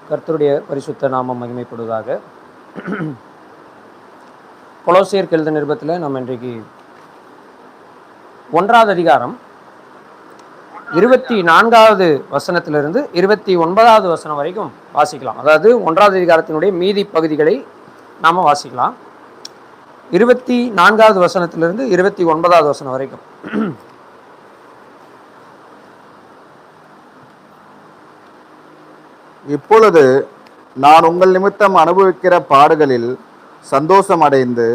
கர்த்தருடைய பரிசுத்த நாமம் மகிமைப்படுவதாக. கொலோசியருக்கு எழுதின நிருபத்தில் நம்ம இன்றைக்கு 1வது அதிகாரம் 24வது வசனத்திலிருந்து 29வது வசனம் வரைக்கும் வாசிக்கலாம். அதாவது 1வது அதிகாரத்தினுடைய மீதி பகுதிகளை நாம் வாசிக்கலாம். 24வது வசனத்திலிருந்து 29வது வசனம் வரைக்கும். இப்பொழுது நான் உங்கள் நிமித்தம் அனுபவிக்கிற பாடுகளில் சந்தோஷம் அடைந்து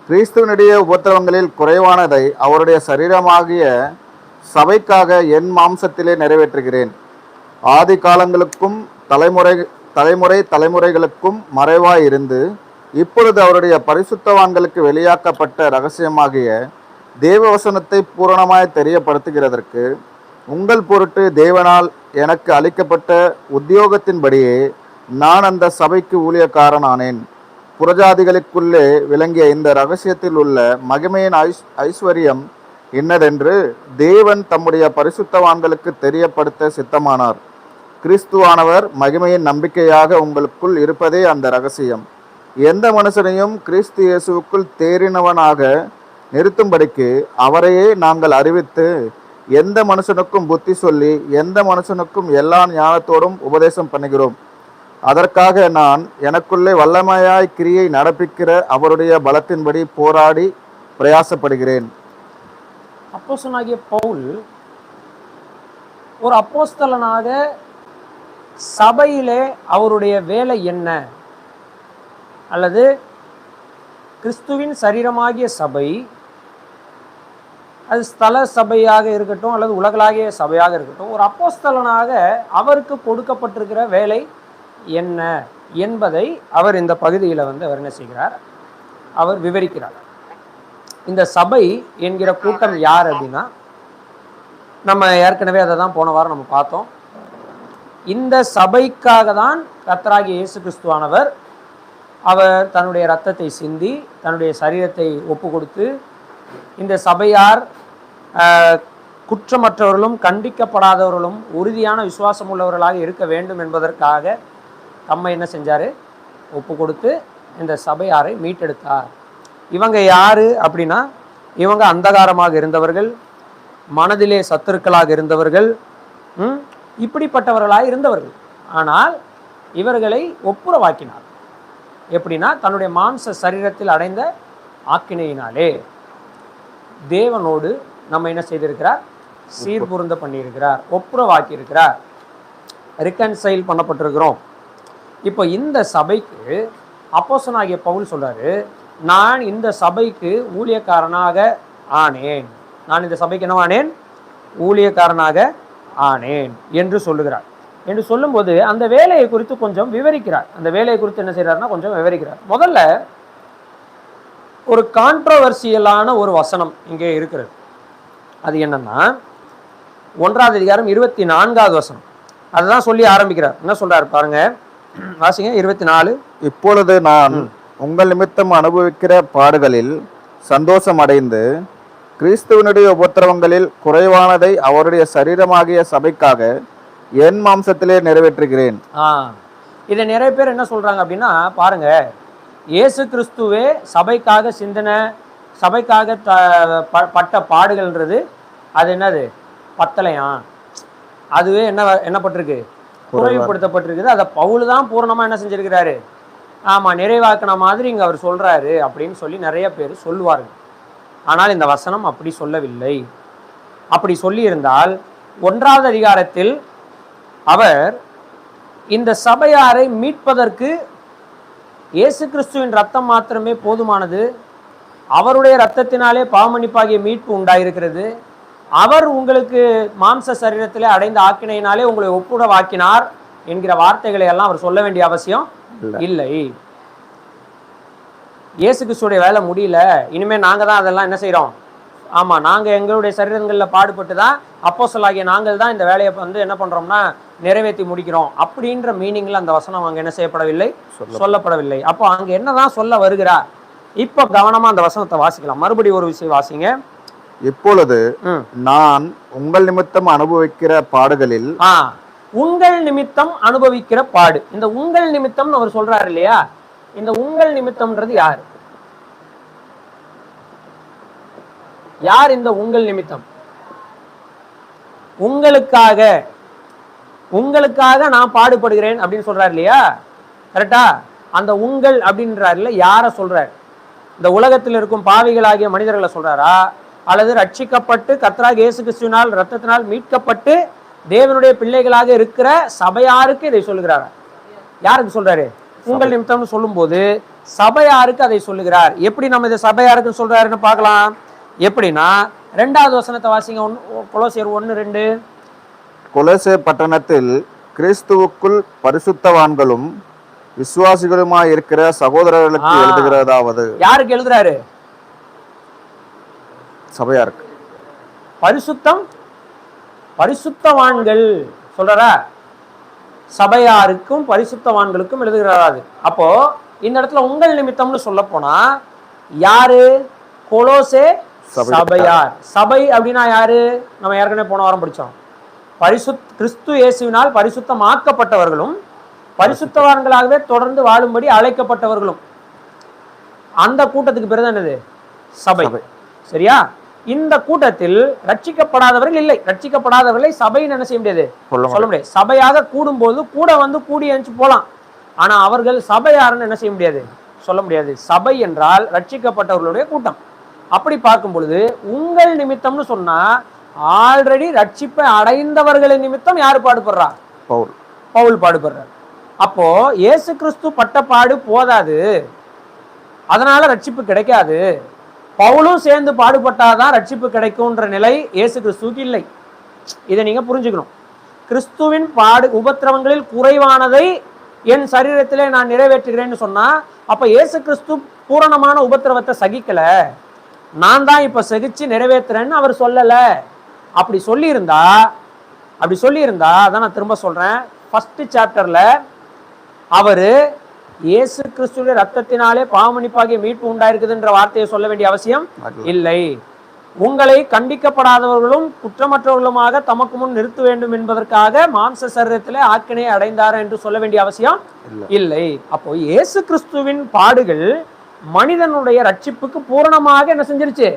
கிறிஸ்துவனுடைய உபத்திரவங்களில் குறைவானதை அவருடைய சரீரமாகிய சபைக்காக என் மாம்சத்திலே நிறைவேற்றுகிறேன். ஆதி காலங்களுக்கும் தலைமுறைகளுக்கும் மறைவாயிருந்து இப்பொழுது அவருடைய பரிசுத்தவான்களுக்கு வெளியாக்கப்பட்ட இரகசியமாகிய தேவவசனத்தை பூரணமாய் தெரியப்படுத்துகிறதற்கு உங்கள் பொருட்டு தேவனால் எனக்கு அளிக்கப்பட்ட உத்தியோகத்தின்படியே நான் அந்த சபைக்கு ஊழியக்காரன் ஆனேன். புறஜாதிகளுக்குள்ளே விளங்கிய இந்த இரகசியத்தில் உள்ள மகிமையின் ஐஸ்வர்யம் இன்னதென்று தேவன் தம்முடைய பரிசுத்தவான்களுக்கு தெரியப்படுத்த சித்தமானார். கிறிஸ்துவானவர் மகிமையின் நம்பிக்கையாக உங்களுக்குள் இருப்பதே அந்த இரகசியம். எந்த மனுஷனையும் கிறிஸ்து இயேசுவுக்குள் தேறினவனாக நிறுத்தும்படிக்கு அவரையே நாங்கள் அறிவித்து எந்த மனுஷனுக்கும் புத்தி சொல்லி எந்த மனுஷனுக்கும் எல்லா ஞானத்தோடும் உபதேசம் பண்ணுகிறோம். அதற்காக நான் எனக்குள்ளே வல்லமையாய் கிரியை நடப்பிக்கிற அவருடைய பலத்தின்படி போராடி பிரயாசப்படுகிறேன். அப்போஸ்தலனாகிய பவுல் ஒரு அப்போஸ்தலனாக சபையிலே அவருடைய வேலை என்ன, அல்லது கிறிஸ்துவின் சரீரமாகிய சபை, அது ஸ்தல சபையாக இருக்கட்டும் அல்லது உலகளாகிய சபையாக இருக்கட்டும், ஒரு அப்போஸ்தலனாக அவருக்கு கொடுக்கப்பட்டிருக்கிற வேலை என்ன என்பதை அவர் இந்த பகுதியில் அவர் என்ன செய்கிறார், அவர் விவரிக்கிறார். இந்த சபை என்கிற கூட்டம் யார் அப்படின்னா, நம்ம ஏற்கனவே அதை தான் போன வாரம் நம்ம பார்த்தோம். இந்த சபைக்காக தான் கர்த்தராகிய இயேசு கிறிஸ்துவானவர் அவர் தன்னுடைய இரத்தத்தை சிந்தி தன்னுடைய சரீரத்தை ஒப்பு கொடுத்து இந்த சபையார் குற்றமற்றவர்களும் கண்டிக்கப்படாதவர்களும் உறுதியான விசுவாசம் உள்ளவர்களாக இருக்க வேண்டும் என்பதற்காக தம்மை என்ன செஞ்சார், ஒப்பு கொடுத்து இந்த சபையாரை மீட்டெடுத்தார். இவங்க யாரு அப்படின்னா, இவங்க அந்தகாரமாக இருந்தவர்கள், மனதிலே சத்துருக்களாக இருந்தவர்கள், இப்படிப்பட்டவர்களாக இருந்தவர்கள். ஆனால் இவர்களை ஒப்புரவாக்கினார். எப்படின்னா, தன்னுடைய மாம்ச சரீரத்தில் அடைந்த ஆக்கினையினாலே தேவனோடு நம்ம என்ன செய்திருக்கிறார், சீர்புருந்த பண்ணியிருக்கிறார், ஒப்புரவாக்கி இருக்கிறார், ரிகன்சைல் பண்ணப்பட்டிருக்கிறோம். இப்போ இந்த சபைக்கு அப்போஸ்தலனாகிய பவுல் சொல்றாரு, நான் இந்த சபைக்கு ஊழியக்காரனாக ஆனேன். நான் இந்த சபைக்கு என்னவானேன், ஊழியக்காரனாக ஆனேன் என்று சொல்லுகிறார். என்று சொல்லும்போது அந்த வேலையை குறித்து கொஞ்சம் விவரிக்கிறார். அந்த வேலையை குறித்து என்ன செய்யறாருன்னா கொஞ்சம் விவரிக்கிறார். முதல்ல ஒரு கான்ட்ரோவர்சியலான ஒரு வசனம் இங்கே இருக்கிறது. அது என்னன்னா 1வது அதிகாரம் 24வது வசனம். அதுதான் சொல்லி ஆரம்பிக்கிறார். என்ன சொல்றாரு பாருங்க, வாசிங்க 24. இப்பொழுது நான் உங்கள் நிமித்தம் அனுபவிக்கிற பாடுகளில் சந்தோஷம் அடைந்து கிறிஸ்துவனுடைய உபத்திரவங்களில் குறைவானதை அவருடைய சரீரமாகிய சபைக்காக என் மாம்சத்திலே நிறைவேற்றுகிறேன். இதை நிறைய பேர் என்ன சொல்றாங்க அப்படின்னா, பாருங்க, இயேசு கிறிஸ்துவே சபைக்காக சபைக்காக பட்ட பாடுகள்ன்றது அது என்னது, பத்தலையா, அதுவே என்னப்பட்டிருக்கு, குறைவுபடுத்தப்பட்டிருக்குது. அதை பவுல் தான் பூரணமா என்ன செஞ்சிருக்கிறாரு, ஆமா, நிறைவாக்கின மாதிரி இங்க அவர் சொல்றாரு அப்படின்னு சொல்லி நிறைய பேர் சொல்லுவார்கள். ஆனால் இந்த வசனம் அப்படி சொல்லவில்லை. அப்படி சொல்லி இருந்தால் 1வது அதிகாரத்தில் அவர் இந்த சபையாரை மீட்பதற்கு இயேசு கிறிஸ்துவின் ரத்தம் மாத்திரமே போதுமானது, அவருடைய இரத்தத்தினாலே பாவமன்னிப்பாகிய மீட்பு உண்டாயிருக்கிறது, அவர் உங்களுக்கு மாம்ச சரீரத்திலே அடைந்த ஆக்கினையினாலே உங்களை ஒப்புரவாக்கினார் என்கிற வார்த்தைகளை எல்லாம் அவர் சொல்ல வேண்டிய அவசியம் இல்லை. இயேசு கிறிஸ்துடைய வேலை முடியல, இனிமே நாங்க தான் அதெல்லாம் என்ன செய்யறோம், ஆமா, நாங்க எங்களுடைய சரீரங்களில் பாடுபட்டு தான் அப்போஸ்தலராகிய நாங்கள் தான் இந்த வேலையை என்ன பண்றோம்னா நிறைவேற்றி முடிக்கிறோம் அப்படின்ற மீனிங்ல அந்த வசனம் அங்க என்ன செய்யப்படவில்லை, சொல்லப்படவில்லை. அப்போ அங்க என்னதான் சொல்ல வருகிறார், இப்போ கவனமா அந்த வசனத்தை வாசிக்கலாம். மறுபடியும் ஒரு விஷயம் வாசிங்க. இப்பொழுது நான் உங்கள் நிமித்தம் அனுபவிக்கிற பாடுகளில் உங்கள் நிமித்தம் அனுபவிக்கிற பாடு. இந்த உங்கள் நிமித்தம் அவர் சொல்றாரு இல்லையா, இந்த உங்கள் நிமித்தம்ன்றது யார்? யார் இந்த உங்கள் நிமித்தம்? உங்களுக்காக, உங்களுக்காக நான் பாடுபடுகிறேன் அப்படின்னு சொல்றாரு இல்லையா, கரெக்டா? அந்த உங்கள் அப்படின்றாருல யார சொல்றாரு? இந்த உலகத்தில் இருக்கும் பாவிகளாகிய மனிதர்களை சொல்றாரா, அல்லது ரட்சிக்கப்பட்டு கர்த்தராகிய இயேசு கிறிஸ்துவினால் ரத்தத்தினால் மீட்கப்பட்டு தேவனுடைய பிள்ளைகளாக இருக்கிற சபையாருக்கு இதை சொல்லுகிறாரா? யாருக்கு சொல்றாரு? உங்கள் நிமித்தம்னு சொல்லும் போது சபையாருக்கு அதை சொல்லுகிறார். எப்படி நம்ம இதை சபையாருக்கு சொல்றாருன்னு பார்க்கலாம். எப்படின்னா 2வது வசனத்தை வாசிங்க. கொலோசியர் 1:2. கொலோசே பட்டணத்தில் கிறிஸ்துவுக்குள் பரிசுத்தவான்களும் விசுவாசிகளுமாய் இருக்கிற சகோதரர்களுக்கு எழுதுகிறதாவது. யாருக்கு எழுதுறாரு? சபையாருக்கு. பரிசுத்தம், பரிசுத்தவான்கள் சொல்றாரா? சபையாருக்கும் பரிசுத்தவான்களுக்கும் எழுதுகிறாரு. அப்போ இந்த இடத்துல உங்கள் நிமித்தம்னு சொல்ல போனா யாரு? கொலோசே சபையார். சபை அப்படின்னா யாரு? நம்ம ஏற்கனவே போன வாரம் படிச்சோம். கிறிஸ்து இயேசுவினால் பரிசுத்தமாக்கப்பட்டவர்களும் பரிசுத்தவான்களாகவே தொடர்ந்து வாழும்படி அழைக்கப்பட்டவர்களும். அந்த கூட்டத்துக்கு பேர் தான் என்னது? சபை. சரியா? இந்த கூட்டத்தில் ரட்சிக்கப்படாதவர்கள் இல்லை. ரட்சிக்கப்படாதவர்களை சபைன்னு என்ன செய்ய முடியாது, சொல்ல முடியாது. சபையாக கூடும் போது கூட வந்து கூடி எழுந்து போலாம். ஆனா அவர்கள் சபையாருன்னு என்ன செய்ய முடியாது, சொல்ல முடியாது. சபை என்றால் ரட்சிக்கப்பட்டவர்களுடைய கூட்டம். அப்படி பார்க்கும் பொழுது உங்கள் நிமித்தம்னு சொன்னா ஆல்ரெடி ரட்சிப்பை அடைந்தவர்களின் நிமித்தம் யாரு பாடுபடுறா? பவுல். பவுல் பாடுபடுறார். அப்போ இயேசு கிறிஸ்து பட்ட பாடு போதாது, அதனால ரட்சிப்பு கிடைக்காது. பவுலும் சேர்ந்து பாடுபட்டாதான் ரட்சிப்பு கிடைக்கும்ன்ற நிலை இயேசு கிறிஸ்துவுக்கு இல்லை. இதை நீங்க புரிஞ்சுக்கணும். கிறிஸ்துவின் உபத்திரவங்களில் குறைவானதை என் சரீரத்திலே நான் நிறைவேற்றுகிறேன்னு சொன்னா, அப்ப இயேசு கிறிஸ்து பூரணமான உபத்திரவத்தை சகிக்கல, நான் தான் இப்ப சகிச்சு நிறைவேற்றுறேன்னு அவர் சொல்லல. அப்படி சொல்லியிருந்தா அதான் நான் திரும்ப சொல்றேன், ஃபர்ஸ்ட் சாப்டர்ல அவரு இயேசு கிறிஸ்துவின் ரத்தத்தினாலே பாவமன்னிப்பாகிய மீட்பு உண்டாயிருக்குதுன்ற வார்த்தையை சொல்ல வேண்டிய அவசியம் இல்லை. உங்களை கண்டிக்கப்படாதவர்களும் குற்றமற்றவர்களுமாக தமக்கு முன் நிறுத்த வேண்டும் என்பதற்காக மாம்ச சரீரத்திலே ஆக்கினையை அடைந்தார் என்று சொல்ல வேண்டிய அவசியம் இல்லை. அப்போ இயேசு கிறிஸ்துவின் பாடுகள் மனிதனுடைய ரட்சிப்புக்கு பூரணமாக என்ன செஞ்சிருச்சு,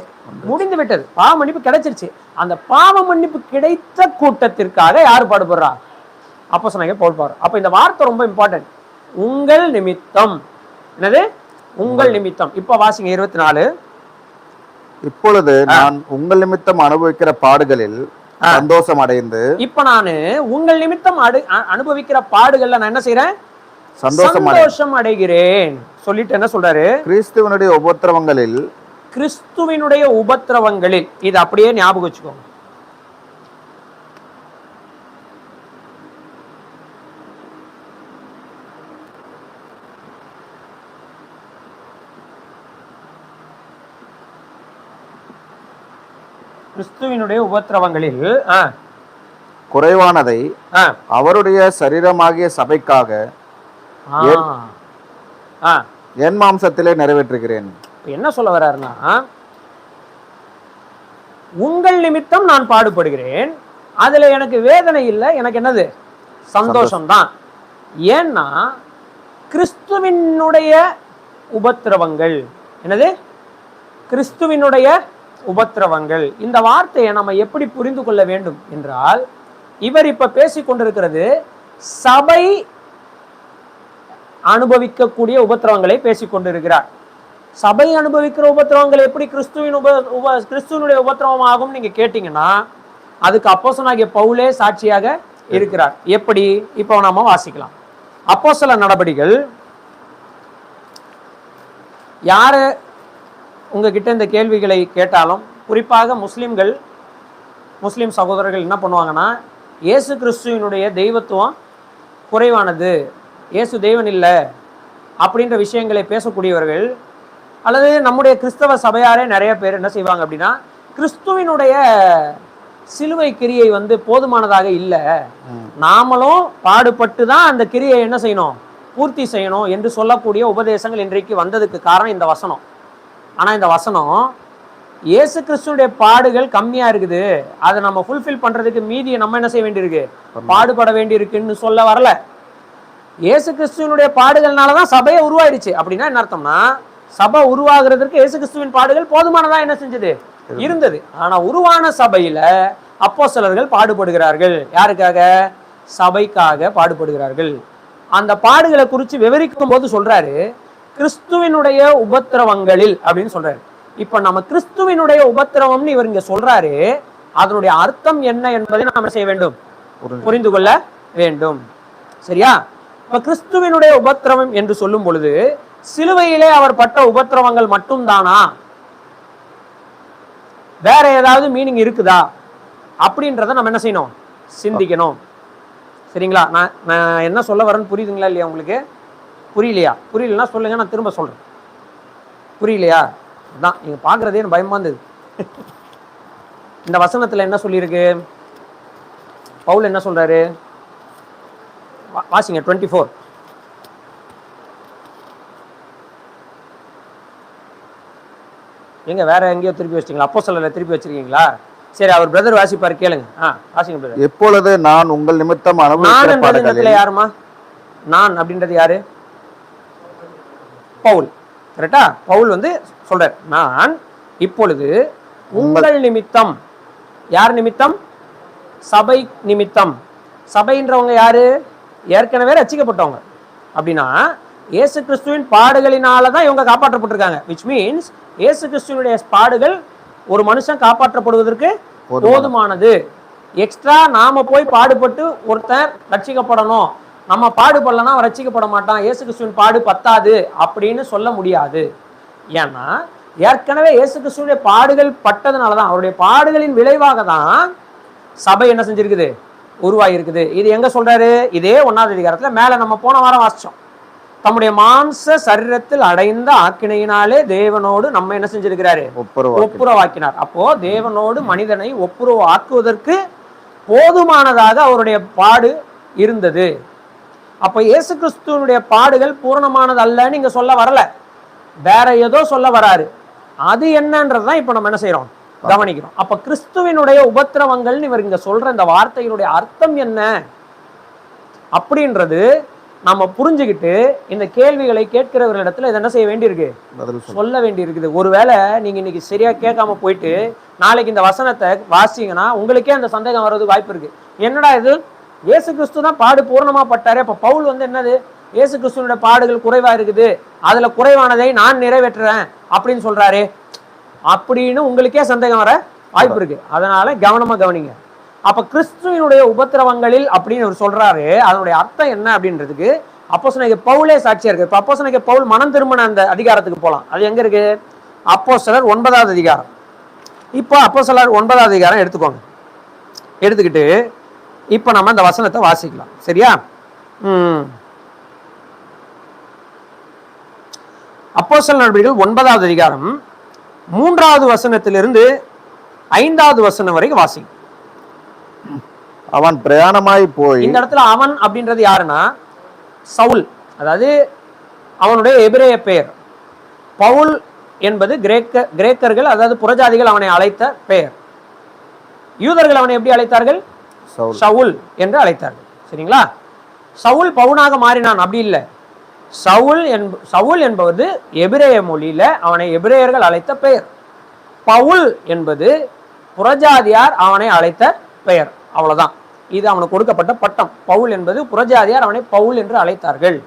முடிந்து விட்டது. பாவ மன்னிப்பு கிடைச்சிருச்சு. அந்த பாவ மன்னிப்பு கிடைத்த கூட்டத்திற்காக யார் பாடுபடுறா? அப்போஸ்தலனாகிய பவுல் பாரு. அப்ப இந்த வார்த்தை ரொம்ப இம்பார்ட்டன்ட். உங்கள் நிமித்தம். என்னது? உங்கள் நிமித்தம். இப்ப வாசிங்க 24. இப்பொழுது நான் உங்கள் நிமித்தம் அனுபவிக்கிற பாடுகளில் சந்தோஷம் அடைந்து. இப்ப நானு உங்கள் நிமித்தம் அனுபவிக்கிற பாடுகள்ல நான் என்ன செய்யறேன்? சந்தோஷம் அடைகிறேன். சொல்லிட்டு என்ன சொல்றாரு? கிறிஸ்துவனுடைய உபத்திரவங்களில். கிறிஸ்துவினுடைய உபத்திரவங்களில். இது அப்படியே ஞாபகம் வச்சுக்கோங்க. கிறிஸ்துவினுடைய உபத்திரவங்களில் குறைவானதை அவருடைய சரீரமாகிய சபைக்காக என் மாம்சத்திலே நிறைவேற்றுகிறேன். என்ன சொல்ல வர்றாருன்னா, உங்கள் நிமித்தம் நான் பாடுபடுகிறேன், அதுல எனக்கு வேதனை இல்லை, எனக்கு என்னது? சந்தோஷம் தான். ஏன்னா கிறிஸ்துவினுடைய உபத்திரவங்கள். என்னது? கிறிஸ்துவினுடைய உபத்திரவங்கள். இந்த வார்த்தையை நம்ம எப்படி புரிந்து கொள்ள வேண்டும் என்றால், இவர் இப்ப பேசிக் கொண்டிருக்கிறது சபை அனுபவிக்கக்கூடிய உபத்திரவங்களை பேசிக் கொண்டிருக்கிறார். சபை அனுபவிக்கிற உபத்திரவங்கள் எப்படி கிறிஸ்துவனுடைய உபத்திரவம் ஆகும் நீங்க கேட்டீங்கன்னா, அதுக்கு அப்போஸ்தலனாகிய பவுலே சாட்சியாக இருக்கிறார். எப்படி? இப்போ நாம வாசிக்கலாம். அப்போஸ்தல நடபடிகள். யாரு உங்ககிட்ட இந்த கேள்விகளை கேட்டாலும், குறிப்பாக முஸ்லிம் சகோதரர்கள் என்ன பண்ணுவாங்கன்னா, இயேசு கிறிஸ்துவினுடைய தெய்வத்துவம் குறைவானது, இயேசு தெய்வன் இல்லை அப்படின்ற விஷயங்களை பேசக்கூடியவர்கள், அல்லது நம்முடைய கிறிஸ்தவ சபையாரே நிறைய பேர் என்ன செய்வாங்க அப்படின்னா, கிறிஸ்துவினுடைய சிலுவை கிரியை போதுமானதாக இல்லை, நாமளும் பாடுபட்டு தான் அந்த கிரியை என்ன செய்யணும், பூர்த்தி செய்யணும் என்று சொல்லக்கூடிய உபதேசங்கள் இன்றைக்கு வந்ததுக்கு காரணம் இந்த வசனம். ஆனா இந்த வசனம் இயேசு கிறிஸ்துடைய பாடுகள் கம்மியா இருக்குது, அதை நம்ம ஃபுல்ஃபில் பண்றதுக்கு மீதியை நம்ம என்ன செய்ய வேண்டியிருக்கு, பாடுபட வேண்டியிருக்குன்னு சொல்ல வரல. இயேசு கிறிஸ்துவனுடைய பாடுகள்னாலதான் சபையை உருவாயிடுச்சு. அப்படின்னா என்ன அர்த்தம்னா, சபை உருவாகிறதுக்கு இயேசு கிறிஸ்துவின் பாடுகள் போதுமானதா என்ன செஞ்சது இருந்தது. ஆனா உருவான சபையில அப்போஸ்தலர்கள் பாடுபடுகிறார்கள். யாருக்காக? சபைக்காக பாடுபடுகிறார்கள். அந்த பாடுகளை குறித்து விவரிக்கும் போது சொல்றாரு, கிறிஸ்துவினுடைய உபத்திரவங்களில் அப்படின்னு சொல்றாரு. இப்ப நம்ம கிறிஸ்துவினுடைய உபத்திரவம்னு இவர் இங்க சொல்றாரு, அதனுடைய அர்த்தம் என்ன என்பதை நாம செய்ய வேண்டும், புரிந்து கொள்ள வேண்டும். சரியா? இப்ப கிறிஸ்துவினுடைய உபத்திரவம் என்று சொல்லும் பொழுது சிலுவையிலே அவர் பட்ட உபத்திரவங்கள் மட்டும் தானா, வேற ஏதாவது மீனிங் இருக்குதா அப்படின்றத நம்ம என்ன செய்யணும், சிந்திக்கணும். சரிங்களா? நான் என்ன சொல்ல வரேன்னு புரியுதுங்களா இல்லையா உங்களுக்கு? புரியலையா? புரியலன்னா சொல்லுங்க, நான் திரும்ப சொல்றேன். புரியலையா? தான் நீங்க பாக்குறதே எனக்கு பயமா இருந்தது. இந்த வசனத்துல என்ன சொல்லியிருக்கு, பவுல் என்ன சொல்றாரு, வாசிங்க 24. எங்க வேற எங்கேயோ திருப்பி வச்சிட்டீங்களா? அப்போஸ்தலர்ல திருப்பி வச்சிருக்கீங்களா? சரி, அவர் பிரதர் வாசிப்பாரு, கேளுங்க. வாசிங்க பிரதர். எப்பொழுது நான் உங்கள் நிமித்தம் அனுபவிக்கிற பாடுகளில். யாருமா நான் அப்படின்றது யாரு? பவுல். கரெக்டா? பவுல் வந்து சொல்றார், நான் இப்பொழுது உங்கள் நிமித்தம். யார் நிமித்தம்? சபை நிமித்தம். சபைன்றவங்க யாரு? ஏற்கனவே ரட்சிக்கப்பட்டவங்க. அப்படின்னா இயேசு கிறிஸ்துவின் பாடுகளினாலதான் இவங்க காப்பாற்றப்பட்டிருக்காங்க. விச் மீன்ஸ் இயேசு கிறிஸ்துவனுடைய பாடுகள் ஒரு மனுஷன் காப்பாற்றப்படுவதற்கு போதுமானது. எக்ஸ்ட்ரா நாம போய் பாடுபட்டு ஒருத்தர் ரட்சிக்கப்படணும், நம்ம பாடுபடலன்னா அவன் ரட்சிக்கப்பட மாட்டான், இயேசு கிறிஸ்துவின் பாடு பத்தாது அப்படின்னு சொல்ல முடியாது. ஏன்னா ஏற்கனவே இயேசு கிறிஸ்துவினுடைய பாடுகள் பட்டதுனாலதான், அவருடைய பாடுகளின் விளைவாக தான் சபை என்ன செஞ்சிருக்குது, உருவாயிருக்குது. இது எங்க சொல்றாரு? இதே 1ஆவது அதிகாரத்துல மேல நம்ம போன வாரம் வாசிச்சோம். தம்முடைய மாம்ச சரீரத்தில் அடைந்த ஆக்கினையினாலே தேவனோடு நம்ம என்ன செஞ்சிருக்கிறாரு, ஒப்புரவாக்கினார். அப்போ தேவனோடு மனிதனை ஒப்புரவு ஆக்குவதற்கு போதுமானதாக அவருடைய பாடு இருந்தது. அப்ப இயேசு கிறிஸ்துவனுடைய பாடுகள் பூரணமானது அல்லன்னு இங்க சொல்ல வரல, வேற ஏதோ சொல்ல வராரு. அது என்னன்றதுதான் இப்ப நம்ம என்ன செய்யறோம், கவனிக்கிறோம். அப்ப கிறிஸ்துவினுடைய உபத்திரவங்கள்னு இவர் இங்க சொல்ற இந்த வார்த்தையினுடைய அர்த்தம் என்ன அப்படின்றது நம்ம புரிஞ்சுக்கிட்டு இந்த கேள்விகளை கேட்கிறவர்களிடத்துல இதை என்ன செய்ய வேண்டியிருக்கு, சொல்ல வேண்டியிருக்குது. ஒருவேளை நீங்க இன்னைக்கு சரியா கேட்காம போயிட்டு நாளைக்கு இந்த வசனத்தை வாசிங்கன்னா உங்களுக்கே அந்த சந்தேகம் வர்றது வாய்ப்பு இருக்கு. என்னடா இது, இயேசு கிறிஸ்து தான் பாடு பூர்ணமா பட்டாரு, அப்ப பவுல் வந்து என்னது, இயேசு கிறிஸ்துவனுடைய பாடுகள் குறைவா இருக்குது, அதுல குறைவானதை நான் நிறைவேற்றுறேன் அப்படின்னு சொல்றாரு அப்படின்னு உங்களுக்கே சந்தேகம் வர வாய்ப்பு இருக்கு. அதனால கவனமா கவனிங்க. அப்ப கிறிஸ்துவினுடைய உபத்திரவங்களில் அப்படின்னு அவர் சொல்றாரு, அதனுடைய அர்த்தம் என்ன அப்படின்றதுக்கு அப்போஸ்தலனாகிய பவுலே சாட்சியா இருக்கு. இப்ப அப்போஸ்தலனாகிய பவுல் மனம் திரும்பின அந்த அதிகாரத்துக்கு போலாம். அது எங்க இருக்கு? அப்போஸ்தலர் 9வது அதிகாரம். இப்போ அப்போஸ்தலர் 9வது அதிகாரம் எடுத்துக்கோங்க. எடுத்துக்கிட்டு இப்ப நம்ம இந்த வசனத்தை வாசிக்கலாம். சரியா? அப்போஸ்தலர் நடவடிக்கைகள் 9வது அதிகாரம் 3வது வசனத்திலிருந்து 5வது வசனம் வரைக்கும் வாசிங்க. அவன் பிரயாணமாய் போய். இந்த இடத்துல அவன் அப்படின்றது யாருன்னா சவுல், அதாவது அவனுடைய எபிரேய பெயர். பவுல் என்பது கிரேக்கர்கள், அதாவது புறஜாதிகள் அவனை அழைத்த பெயர். யூதர்கள் அவனை எப்படி அழைத்தார்கள்? சவுல் என்று அழைத்தார்கள். சரிங்களா? சவுல் பவுனாக மாறினான் அப்படி இல்லை. சவுல் என்பது எபிரேய மொழியில அவனை எபிரேயர்கள் அழைத்த பெயர். பவுல் என்பது புறஜாதியார் அவனை அழைத்த பெயர். அவ்வளவுதான், இது அவனுக்கு கொடுக்கப்பட்ட பட்டம். பவுல் என்பது புறஜாதியார் அவனை பவுல் என்று அழைத்தார்கள்.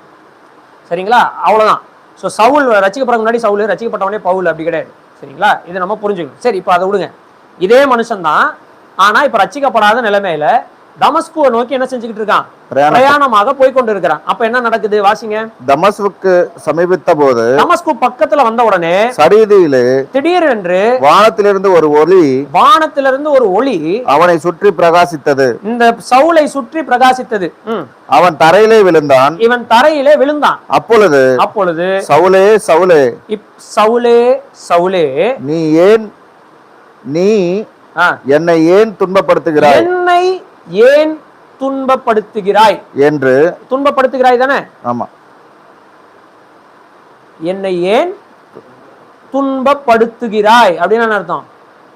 சரிங்களா? அவ்வளவுதான். ஸோ சவுல் ரசிக்கப்பட முன்னாடி சவுல், ரசிக்கப்பட்டவனே பவுல் அப்படி கிடையாது. சரிங்களா? இதை நம்ம புரிஞ்சுக்கணும். சரி, இப்போ அதை விடுங்க. இதே மனுஷன் தான், ஆனா இப்ப ரசிக்கப்படாத நிலைமையில தமஸ்குவை நோக்கி என்ன செஞ்சுக்கிட்டு இருக்கான், பிரயாணமாக போய்கொண்டு இருக்கிறான். அப்ப என்ன நடக்குது வாசிங்க. தமஸ்குக்கு சமீபித்த போது, தமஸ்கு பக்கத்துல வந்த உடனே சரீதியிலே திடீரென்று வானத்திலிருந்து ஒரு ஒளி அவனை சுற்றி பிரகாசித்தது. இந்த சவுலை சுற்றி பிரகாசித்தது. அவன் தரையிலே விழுந்தான். இவன் தரையிலே விழுந்தான். அப்பொழுது சவுலே சவுலே சவுலே சவுலே நீ என்னை ஏன் துன்பப்படுத்துகிறாய், என்னை ஏன் துன்பப்படுத்துகிறாய் என்று. துன்பப்படுத்துகிறாய் தானே? ஆமா. என்னை ஏன் துன்பப்படுத்துகிறாய் அப்படின்னு அர்த்தம்.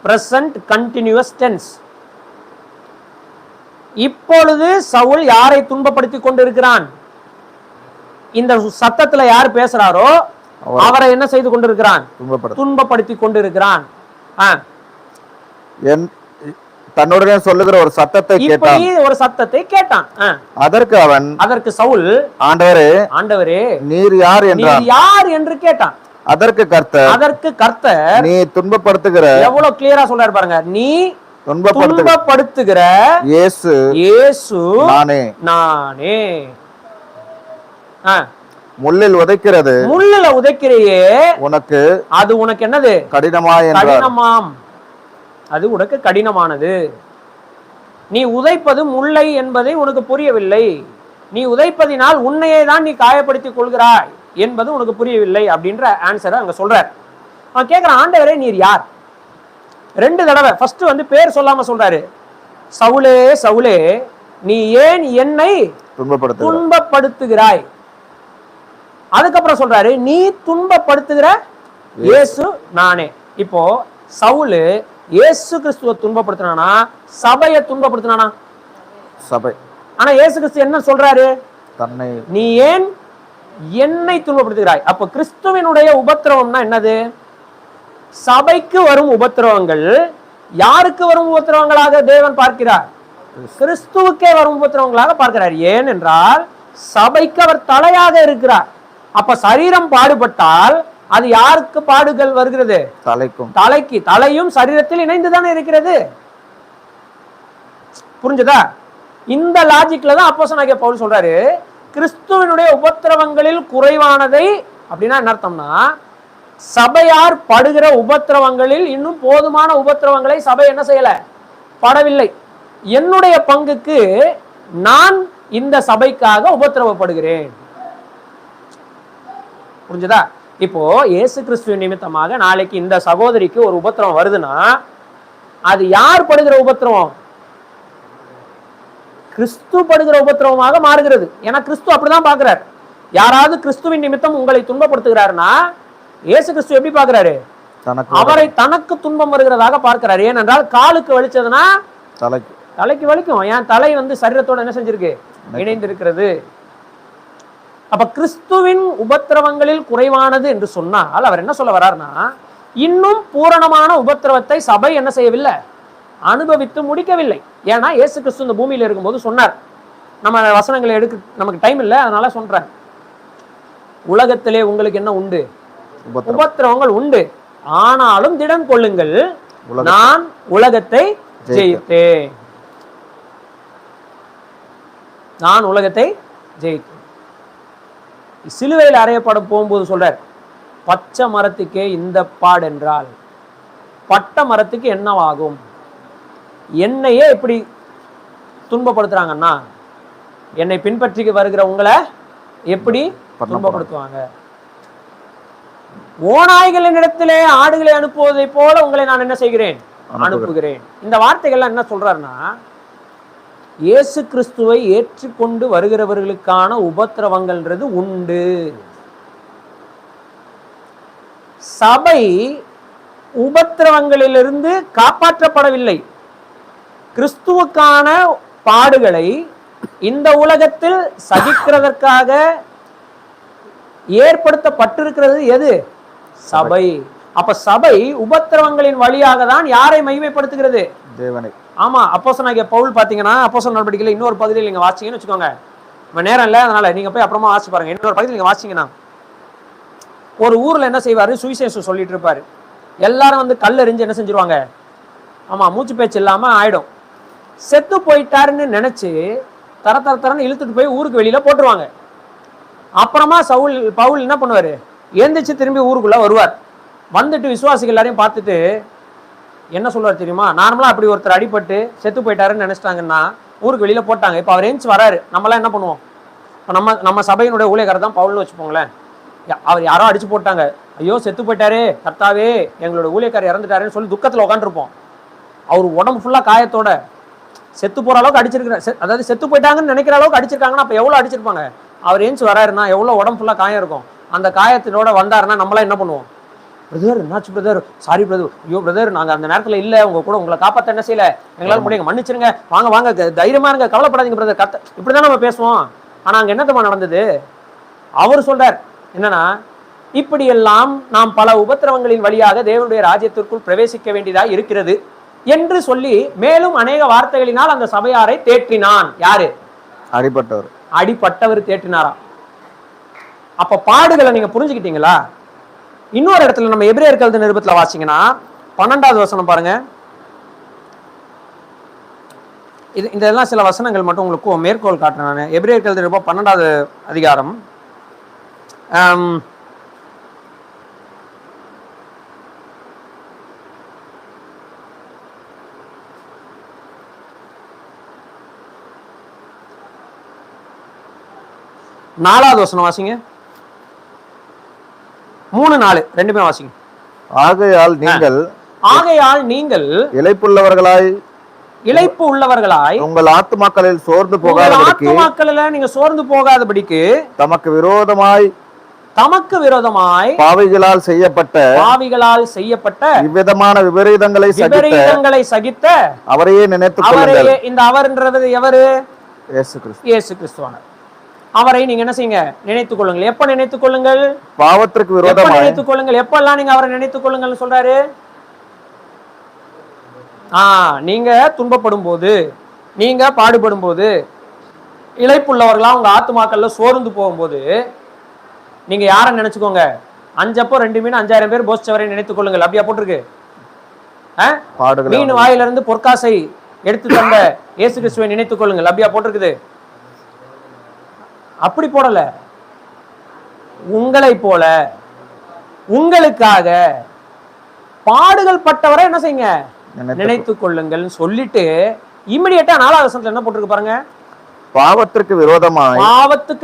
Present continuous tense. இப்பொழுது சவுல் யாரை துன்பப்படுத்தி கொண்டிருக்கிறான்? இந்த சத்தத்துல யார் பேசுறாரோ அவரை என்ன செய்து கொண்டிருக்கிறான்? துன்பப்படுத்தி கொண்டிருக்கிறான். தன்னுடனே சொல்லுகிற ஒரு சத்தத்தை கேட்டான். ஒரு சத்தத்தை கேட்டான். அதற்கு சவுல், ஆண்டவரே நீர் யார் என்று கேட்டான். அதற்கு கர்த்தர் நீ துன்பப்படுத்துகிற, எவ்வளவு கிளியரா சொல்றாரு பாருங்க, நீ துன்பப்படுத்துகிற இயேசு நானே. முள்ளில் உதைக்கிறையே உனக்கு அது உனக்கு என்னது? கடினமாம். அது உனக்கு கடினமானது. நீ உதைப்பது முல்லை என்பதை உனக்கு புரியவில்லை. நீ உதைப்பதினால் உன்னையே தான் நீ காயப்படுத்திக் கொள்கிறாய் என்பது உனக்கு புரியவில்லை அப்படின்ற ஆன்சரை அங்க சொல்றார். அவன் கேட்கிறான், ஆண்டவரே நீர் யார்? 2 தடவை. ஃபர்ஸ்ட் பேர் சொல்லாம சொல்றாரு, சவுலே சவுலே நீ ஏன் என்னை துன்பப்படுத்துகிறாய். அதுக்கப்புறம் சொல்றாரு, நீ துன்பப்படுத்துகிற இயேசு நானே. இப்போ சவுலு இயேசு கிறிஸ்துவை துன்பப்படுத்தினானா, சபையை துன்பப்படுத்தினானா? சபை. ஆனா இயேசு கிறிஸ்து என்ன சொல்றாரு? தன்னை நீ ஏன் என்னை துன்பப்படுத்துகிறாய். அப்ப கிறிஸ்துவினுடைய உபத்திரவம்னா என்னது? சபைக்கு வரும் உபத்திரவங்கள் யாருக்கு வரும் உபத்திரவங்களாக தேவன் பார்க்கிறார்? கிறிஸ்துவுக்கே வரும் உபத்திரவங்களாக பார்க்கிறார். ஏன் என்றால் சபைக்கு அவர் தலையாக இருக்கிறார். அப்ப சரீரம் பாடுபட்டால் அது யாருக்கு பாடுகள் வருகிறது? தலைக்கு. தலையும் சரீரத்தில் இணைந்துதானே இருக்கிறது. புரிஞ்சதா? இந்த லாஜிக்ல தான் அப்போஸ்தலனாகிய பவுல் சொல்றாரு, கிறிஸ்துவினுடைய உபத்திரவங்களில் குறைவானதை, அப்படின்னா என்ன அர்த்தம்னா, சபையார் படுகிற உபத்திரவங்களில் இன்னும் போதுமான உபத்திரவங்களை சபை என்ன செய்யல? படவில்லை. என்னுடைய பங்குக்கு நான் இந்த சபைக்காக உபத்திரவப்படுகிறேன். புரிஞ்சதா? இப்போ இயேசு கிறிஸ்துவின் நிமித்தமாக நாளைக்கு இந்த சகோதரிக்கு ஒரு உபத்திரவம் வருதுன்னா அது யார் படுகிற உபத்திரவம்? கிறிஸ்து படுகிற உபத்திரவமாக மாறுகிறது. ஏன்னா கிறிஸ்து அப்படிதான் பாக்குறாரு. யாராவது கிறிஸ்துவின் நிமித்தம் உங்களை துன்பப்படுத்துகிறாருன்னா இயேசு கிறிஸ்து எப்படி பாக்குறாரு? அவரை தனக்கு துன்பம் வருகிறதாக பார்க்கிறார். ஏனென்றால் காலுக்கு வலிச்சதுன்னா தலைக்கு வலிக்கும். என் தலை சரீரத்தோட என்ன செஞ்சிருக்கு? இணைந்திருக்கிறது. அப்ப கிறிஸ்துவின் உபத்திரவங்களில் குறைவானது என்று சொன்னால் அவர் என்ன சொல்ல வர்றாருன்னா, இன்னும் பூரணமான உபத்திரவத்தை சபை என்ன செய்யவில்லை? அனுபவித்து முடிக்கவில்லை. ஏன்னா இயேசு கிறிஸ்து இந்த பூமியில இருக்கும்போது சொன்னார். நம்ம வசனங்களை எடுக்க நமக்கு டைம் இல்லை, அதனால சொல்றேன். உலகத்திலே உங்களுக்கு என்ன உண்டு? உபத்திரவங்கள் உண்டு. ஆனாலும் திடன் கொள்ளுங்கள், நான் உலகத்தை ஜெயித்தேன். நான் உலகத்தை ஜெயித்தேன். சிலுவையில் அறையப்பட போகும்போது சொல்றார், பச்சை மரத்துக்கே இந்த பாடு என்றால் பட்ட மரத்துக்கு என்னவாகும்? என்னையே இப்படி துன்பப்படுத்துறாங்கன்னா என்னை பின்பற்றி வருகிற உங்களை எப்படி துன்பப்படுத்துவாங்க? ஓநாய்களின் இடத்திலே ஆடுகளை அனுப்புவதை போல உங்களை நான் என்ன செய்கிறேன்? அனுப்புகிறேன். இந்த வார்த்தைகள்லாம் என்ன சொல்றாருன்னா, இயேசு கிறிஸ்துவை ஏற்றுக்கொண்டு வருகிறவர்களுக்கான உபத்திரவங்கள்ன்றது உண்டு. சபை உபத்திரவங்களிலிருந்து காப்பாற்றப்படவில்லை. கிறிஸ்துவுக்கான பாடுகளை இந்த உலகத்தில் சகிக்கிறதற்காக ஏற்படுத்தப்பட்டிருக்கிறது எது? சபை. அப்ப சபை உபத்திரவங்களின் வழியாக தான் யாரை மகிமைப்படுத்துகிறது? தேவனை. ஆமா, அப்போஸ்தலனாகிய பவுல் பாத்தீங்கன்னா அப்போஸ்தலர் நடவடிக்கையில இன்னொரு பகுதியில் நீங்க வாசிங்கன்னு வச்சுக்கோங்க. நம்ம நேரம் இல்லை, அதனால நீங்க போய் அப்புறமா வாசிச்சு பாருங்க. இன்னொரு பகுதியில் நீங்க வாசிங்கன்னா, ஒரு ஊர்ல என்ன செய்வாரு? சுவிசேஷம் சொல்லிட்டு இருப்பாரு. எல்லாரும் கல் எறிஞ்சு என்ன செஞ்சிருவாங்க? ஆமா, மூச்சு பேச்சு இல்லாம ஆயிடும். செத்து போயிட்டாருன்னு நினைச்சு தர தர தரன்னு இழுத்துட்டு போய் ஊருக்கு வெளியில போட்டுருவாங்க. அப்புறமா பவுல் என்ன பண்ணுவாரு? எந்திரிச்சு திரும்பி ஊருக்குள்ள வருவார். வந்துட்டு விசுவாசிகள் எல்லாரையும் பார்த்துட்டு என்ன சொல்லுவார் தெரியுமா? நார்மலா அப்படி ஒருத்தர் அடிபட்டு செத்து போயிட்டாருன்னு நினைச்சிட்டாங்கன்னா ஊருக்கு வெளியில போட்டாங்க. இப்போ அவர் எந்திரிச்சு வராரு. நம்மளாம் என்ன பண்ணுவோம்? இப்போ நம்ம சபையினுடைய ஊழியக்காரர் தான் பவுல்னு வச்சுப்போங்களேன். அவர் யாரோ அடிச்சு போட்டாங்க, ஐயோ செத்து போயிட்டாரே, கர்த்தாவே எங்களோட ஊழியக்காரர் இறந்துட்டாருன்னு சொல்லி துக்கத்தில் உட்காந்துருப்போம். அவர் உடம்பு ஃபுல்லா காயத்தோட செத்து போற அளவுக்கு அடிச்சிருக்கிறார். அதாவது செத்து போயிட்டாங்கன்னு நினைக்கிற அளவுக்கு அடிச்சிருக்காங்கன்னா அப்ப எவ்வளவு அடிச்சிருப்பாங்க? அவர் ஏஞ்சி வராருன்னா எவ்வளவு உடம்பு ஃபுல்லா காயம் இருக்கும். அந்த காயத்தினோட வந்தாருன்னா நம்மளாம் என்ன பண்ணுவோம்? பிரதர் என்னாச்சு பிரதர், சாரி பிரதர், ஐயோ பிரதர் நாங்க அந்த நேரத்துல இல்ல, உங்க கூட உங்களை காப்பாத்த என்ன செய்யல, எங்களால முடியுங்க, மன்னிச்சிருங்க, வாங்க வாங்க தைரியமா இருங்க, கவலைப்படாதீங்க பிரதர், இப்படிதான் நம்ம பேசுவோம். ஆனா அங்க என்னத்தமா நடந்தது? அவர் சொல்றார் என்னன்னா, இப்படியெல்லாம் நாம் பல உபத்திரவங்களின் வழியாக தேவனுடைய ராஜ்யத்திற்குள் பிரவேசிக்க வேண்டியதா இருக்கிறது என்று சொல்லி மேலும் அநேக வார்த்தைகளினால் அந்த சபையாரை தேற்றினான். யாரு? அடிப்பட்டவர் தேற்றினாராம். அப்ப பாடுகளை நீங்க புரிஞ்சுக்கிட்டீங்களா? இன்னொரு இடத்துல நம்ம எபிரேயர் கழுத நிருபத்துல வாசிங்கன்னா 12வது வசனம் பாருங்க. இதெல்லாம் சில வசனங்கள் மட்டும் உங்களுக்கு மேற்கோள் காட்டுறேன் நான். எபிரேயர் கழுத நிருபம் 12வது அதிகாரம் 4வது வசனம் வாசிங்க. 3-4 ரெண்டுமே வாசிங்க. ஆகையால் நீங்கள் இளைப்பு உள்ளவர்களாய் உங்கள் ஆத்துமாக்களில் சோர்ந்து போகாதபடிக்கு நீங்க சோர்ந்து போகாதபடிக்கு தமக்கு விரோதமாய் பாவிகளால் செய்யப்பட்ட இவ்விதமான விபரீதங்களை சகித்த அவரையே நினைத்துக் கொள்ளுங்கள். இந்த அவர்ன்றது எவரு? இயேசு கிறிஸ்துவானவர். அவரை நீங்க என்ன செய்யுங்க? நினைத்துக் கொள்ளுங்கள். எப்ப நினைத்துக் கொள்ளுங்கள்? பாவத்திற்கு விரோதமாக நினைத்துக் கொள்ளுங்கள். எப்பெல்லாம் நீங்க அவரை நினைத்துக் கொள்ளுங்கள் சொல்றாரு? நீங்க துன்பப்படும் போது, நீங்க பாடுபடும் போது, இளைப்புள்ளவர்களா உங்க ஆத்துமாக்கள்ல சோர்ந்து போகும்போது நீங்க யார நினைச்சுக்கோங்க? 5 அப்போ 2 மீன் 5000 பேர் போஷிச்சவரை நினைத்துக் கொள்ளுங்கள். அப்படியா போட்டிருக்கு? மீன் வாயிலிருந்து பொற்காசை எடுத்து தந்த இயேசு கிறிஸ்துவை நினைத்துக் கொள்ளுங்கள். அப்படியா போட்டிருக்குது? அப்படி போடல. உங்களை போல உங்களுக்காக பாடுகள் பட்டவரை என்ன செய்யுங்க? நினைத்துக் கொள்ளுங்கள் சொல்லிட்டு இமிடியேட்டா 4வது வசனத்துல என்ன போட்டிருக்கு பாருங்க. பாவத்திற்கு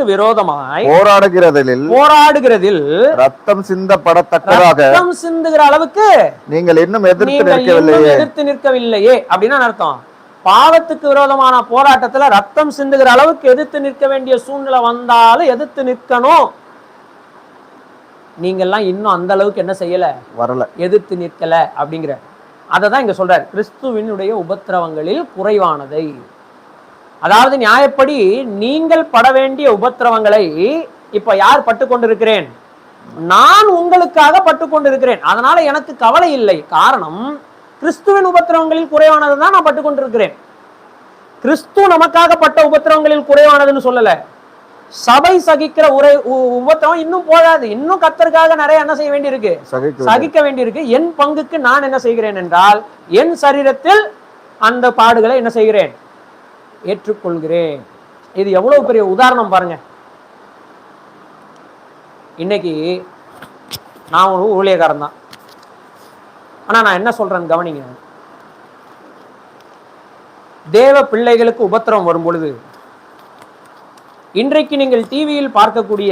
விரோதமாய் போராடுகிறதில் ரத்தம் சிந்துகிற அளவுக்கு நீங்கள் இன்னும் எதிர்த்து நிற்கவில்லையே அப்படின்னா அர்த்தம். பாவத்துக்கு விரோதமான போராட்டத்துல ரத்தம் சிந்துகிற அளவுக்கு எதிர்த்து நிற்க வேண்டிய சூழ்நிலை வந்தாலும் எதிர்த்து நிற்கணும். நீங்க எல்லாம் இன்னும் அந்த அளவுக்கு என்ன செய்யல, எதிர்த்து நிற்கல அப்படிங்கிற அததான் இங்க சொல்றாரு. கிறிஸ்துவினுடைய உபத்திரவங்களில் குறைவானதை, அதாவது நியாயப்படி நீங்கள் பட வேண்டிய உபத்திரவங்களை இப்ப யார் பட்டு கொண்டிருக்கிறேன்? நான் உங்களுக்காக பட்டு கொண்டிருக்கிறேன். அதனால எனக்கு கவலை இல்லை. காரணம், கிறிஸ்துவின் உபத்திரவங்களில் குறைவானது தான் நான் பட்டு கொண்டிருக்கிறேன். கிறிஸ்து நமக்காக பட்ட உபத்திரவங்களில் குறைவானதுன்னு சொல்லல. சபை சகிக்கிற உபத்திரவம் இன்னும் போதாது. இன்னும் கர்த்தருக்காக நிறைய என்ன செய்ய வேண்டியிருக்கு? சகிக்க வேண்டியிருக்கு. என் பங்குக்கு நான் என்ன செய்கிறேன் என்றால், என் சரீரத்தில் அந்த பாடுகளை என்ன செய்கிறேன்? ஏற்றுக்கொள்கிறேன். இது எவ்வளவு பெரிய உதாரணம் பாருங்க. இன்னைக்கு நான் ஒரு ஊழியக்காரன் தான். ஆனா நான் என்ன சொல்றேன்னு கவனிங்க. தேவ பிள்ளைகளுக்கு உபத்திரவம் வரும் பொழுது, இன்றைக்கு நீங்கள் டிவியில் பார்க்கக்கூடிய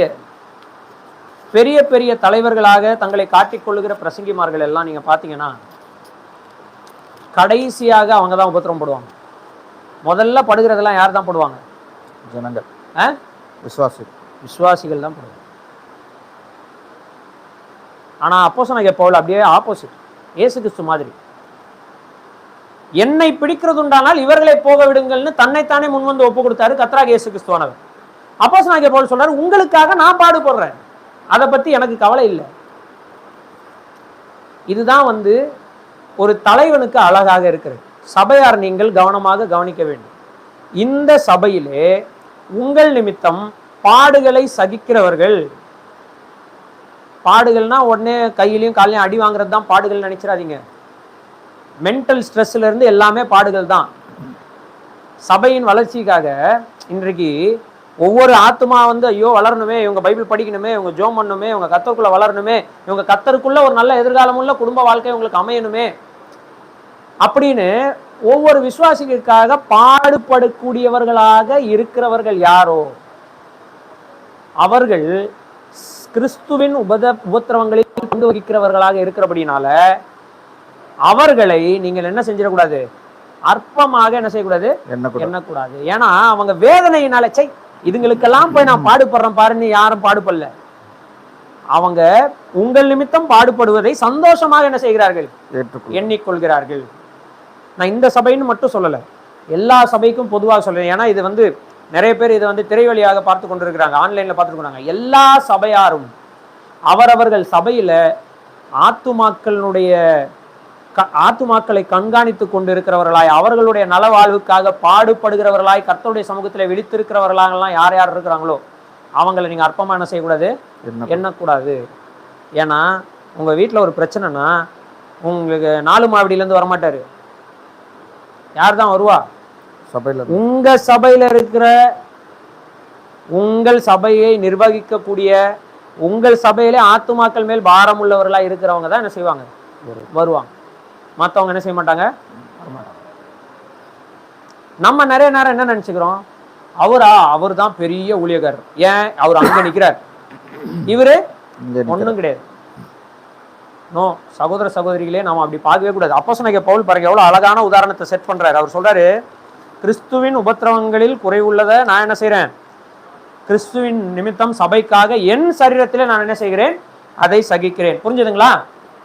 பெரிய பெரிய தலைவர்களாக தங்களை காட்டிக்கொள்ளுகிற பிரசங்கிமார்கள் எல்லாம் நீங்க பாத்தீங்கன்னா கடைசியாக அவங்க தான் உபத்திரவம் போடுவாங்க. முதல்ல படுகிறதெல்லாம் யார் தான் போடுவாங்க? ஜனங்கள், விசுவாசிகள் தான் போடுவாங்க. ஆனா அப்போஸ்தலனாகிய பவுல் அப்படியே ஆப்போசிட். இயேசு கிறிஸ்து மாதிரி, என்னை பிடிக்கிறது உண்டானால் இவர்களை போக விடுங்கள்னு தன்னைத்தானே முன்வந்து ஒப்பு கொடுத்தாரு கர்த்தராகிய இயேசு கிறிஸ்துவானவர். அப்போஸ்தலனாகிய பவுல் சொல்றாரு, உங்களுக்காக நான் பாடுபடுறேன், அதை பத்தி எனக்கு கவலை இல்லை. இதுதான் ஒரு தலைவனுக்கு அழகாக இருக்கிறது. சபையார் நீங்கள் கவனமாக கவனிக்க வேண்டும். இந்த சபையிலே உங்கள் நிமித்தம் பாடுகளை சகிக்கிறவர்கள், பாடுகள்னா உடனே கையிலையும் காலையும் அடி வாங்குறது தான் பாடுகள் நினைச்சிடாதீங்க. மென்டல் ஸ்ட்ரெஸ்ல இருந்து எல்லாமே பாடுகள் தான். சபையின் வளர்ச்சிக்காக இன்றைக்கு ஒவ்வொரு ஆத்மா ஐயோ வளரணுமே, இவங்க பைபிள் படிக்கணுமே, இவங்க ஜோம் பண்ணணுமே, இவங்க கர்த்தருக்குள்ள வளரணுமே, இவங்க கர்த்தருக்குள்ள ஒரு நல்ல எதிர்காலமுள்ள குடும்ப வாழ்க்கை உங்களுக்கு அமையணுமே அப்படின்னு ஒவ்வொரு விசுவாசிகளுக்காக பாடுபடக்கூடியவர்களாக இருக்கிறவர்கள் யாரோ அவர்கள் கிறிஸ்துவின் உபத்திரவங்களில் கொண்டு வகிக்கிறவர்களாக இருக்கிறபடினால அவர்களை நீங்கள் என்ன செஞ்சிடக்கூடாது? அற்பமாக என்ன செய்யக்கூடாது? எண்ணக்கூடாது. ஏன்னா அவங்க வேதனையினால இதுங்களுக்கெல்லாம் போய் நான் பாடுபடுறேன் பாருன்னு யாரும் பாடுபடல. அவங்க உங்கள் நிமித்தம் பாடுபடுவதை சந்தோஷமாக என்ன செய்கிறார்கள், எண்ணிக்கொள்கிறார்கள். நான் இந்த சபைன்னு மட்டும் சொல்லலை, எல்லா சபைக்கும் பொதுவாக சொல்றேன். ஏன்னா இது வந்து நிறைய பேர் இதை வந்து திரை வழியாக பார்த்து கொண்டிருக்கிறாங்க, ஆன்லைன்ல பார்த்துருக்காங்க. எல்லா சபையாரும் அவரவர்கள் சபையில ஆத்துமாக்களை கண்காணித்து கொண்டு இருக்கிறவர்களாய், அவர்களுடைய நலவாழ்வுக்காக பாடுபடுகிறவர்களாய், கர்த்தருடைய சமூகத்தில் விழித்திருக்கிறவர்களாம் யார் யார் இருக்கிறாங்களோ அவங்களை நீங்க அற்பமா என்ன செய்யக்கூடாது, எண்ணக்கூடாது. ஏன்னா உங்க வீட்டில் ஒரு பிரச்சனைனா உங்களுக்கு 4 மாவடியிலேருந்து வரமாட்டாரு, யார் தான் வருவா, உங்க சபையில இருக்கிற, உங்கள் சபையை நிர்வகிக்கக்கூடிய, உங்கள் சபையிலே ஆத்துமாக்கள் மேல் பாரம் உள்ளவர்களா இருக்கிறவங்க தான் என்ன செய்வாங்க, வருவாங்க. மற்றவங்க என்ன செய்ய மாட்டாங்க, வரமாட்டாங்க. நம்ம நிறைய நேரம் என்ன நினைச்சுக்கிறோம், அவர் தான் பெரிய ஊழியக்காரர், ஏன் அவர் அங்க நிக்கிறார், இவரு ஒண்ணும் கிடையாது. நோ, சகோதர சகோதரிகளே, நாம அப்படி பார்க்கவே கூடாது. அப்போஸ்தலனாகிய பவுல் பாருங்க எவ்வளவு அழகான உதாரணத்தை செட் பண்றாரு. அவர் சொல்றாரு, கிறிஸ்துவின் உபத்திரவங்களில் குறைவுள்ளதை நான் என்ன செய்யறேன், கிறிஸ்துவின் நிமித்தம் சபைக்காக என் சரீரத்திலே நான் என்ன செய்கிறேன், அதை சகிக்கிறேன். புரிஞ்சுதுங்களா?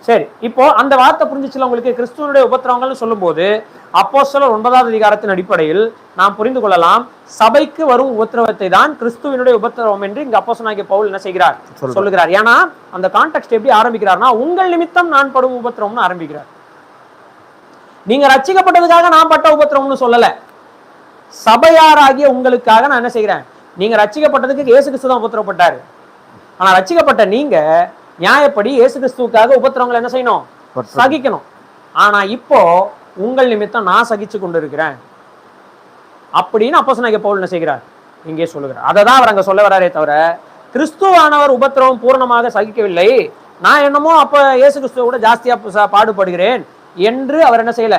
சரி, இப்போ அந்த வார்த்தை புரிஞ்சிச்சுல உங்களுக்கு. கிறிஸ்துவனுடைய உபத்திரவங்கள்னு சொல்லும் போது அப்போஸ்தலர் 9வது அதிகாரத்தின் அடிப்படையில் நாம் புரிந்து கொள்ளலாம், சபைக்கு வரும் உபத்திரவத்தை தான் கிறிஸ்துவினுடைய உபத்திரவம் என்று இங்க அப்போஸ்தலனாகிய பவுல் என்ன செய்கிறார், சொல்லுகிறார். ஏன்னா அந்த கான்டெக்ஸ்ட் எப்படி ஆரம்பிக்கிறார்னா, உங்கள் நிமித்தம் நான் படும் உபத்திரவம்னு ஆரம்பிக்கிறார். நீங்க ரட்சிக்கப்பட்டதுக்காக நான் பட்ட உபத்திரவம்னு சொல்லல, சபையாராகிய உங்களுக்காக நான் என்ன செய்கிறேன். நீங்க ரட்சிக்கப்பட்டதுக்கு இயேசு கிறிஸ்து தான் உபத்திரப்பட்டாரு. ஆனா ரட்சிக்கப்பட்ட நீங்க நியாயப்படி இயேசு கிறிஸ்துவுக்காக உபத்திரவங்களை என்ன செய்யணும், சகிக்கணும். ஆனா இப்போ உங்கள் நிமித்தம் நான் சகிச்சு கொண்டு இருக்கிறேன் அப்படின்னு அப்போஸ்தலனாகிய பவுல் என்ன செய்கிறார், இங்கே சொல்லுகிறார். அதை தான் அவர் அங்க சொல்ல வராரே தவிர, கிறிஸ்துவானவர் உபத்திரவம் பூர்ணமாக சகிக்கவில்லை, நான் என்னமோ அப்ப இயேசு கிறிஸ்துவ கூட ஜாஸ்தியா பாடுபடுகிறேன் என்று அவர் என்ன செய்யல,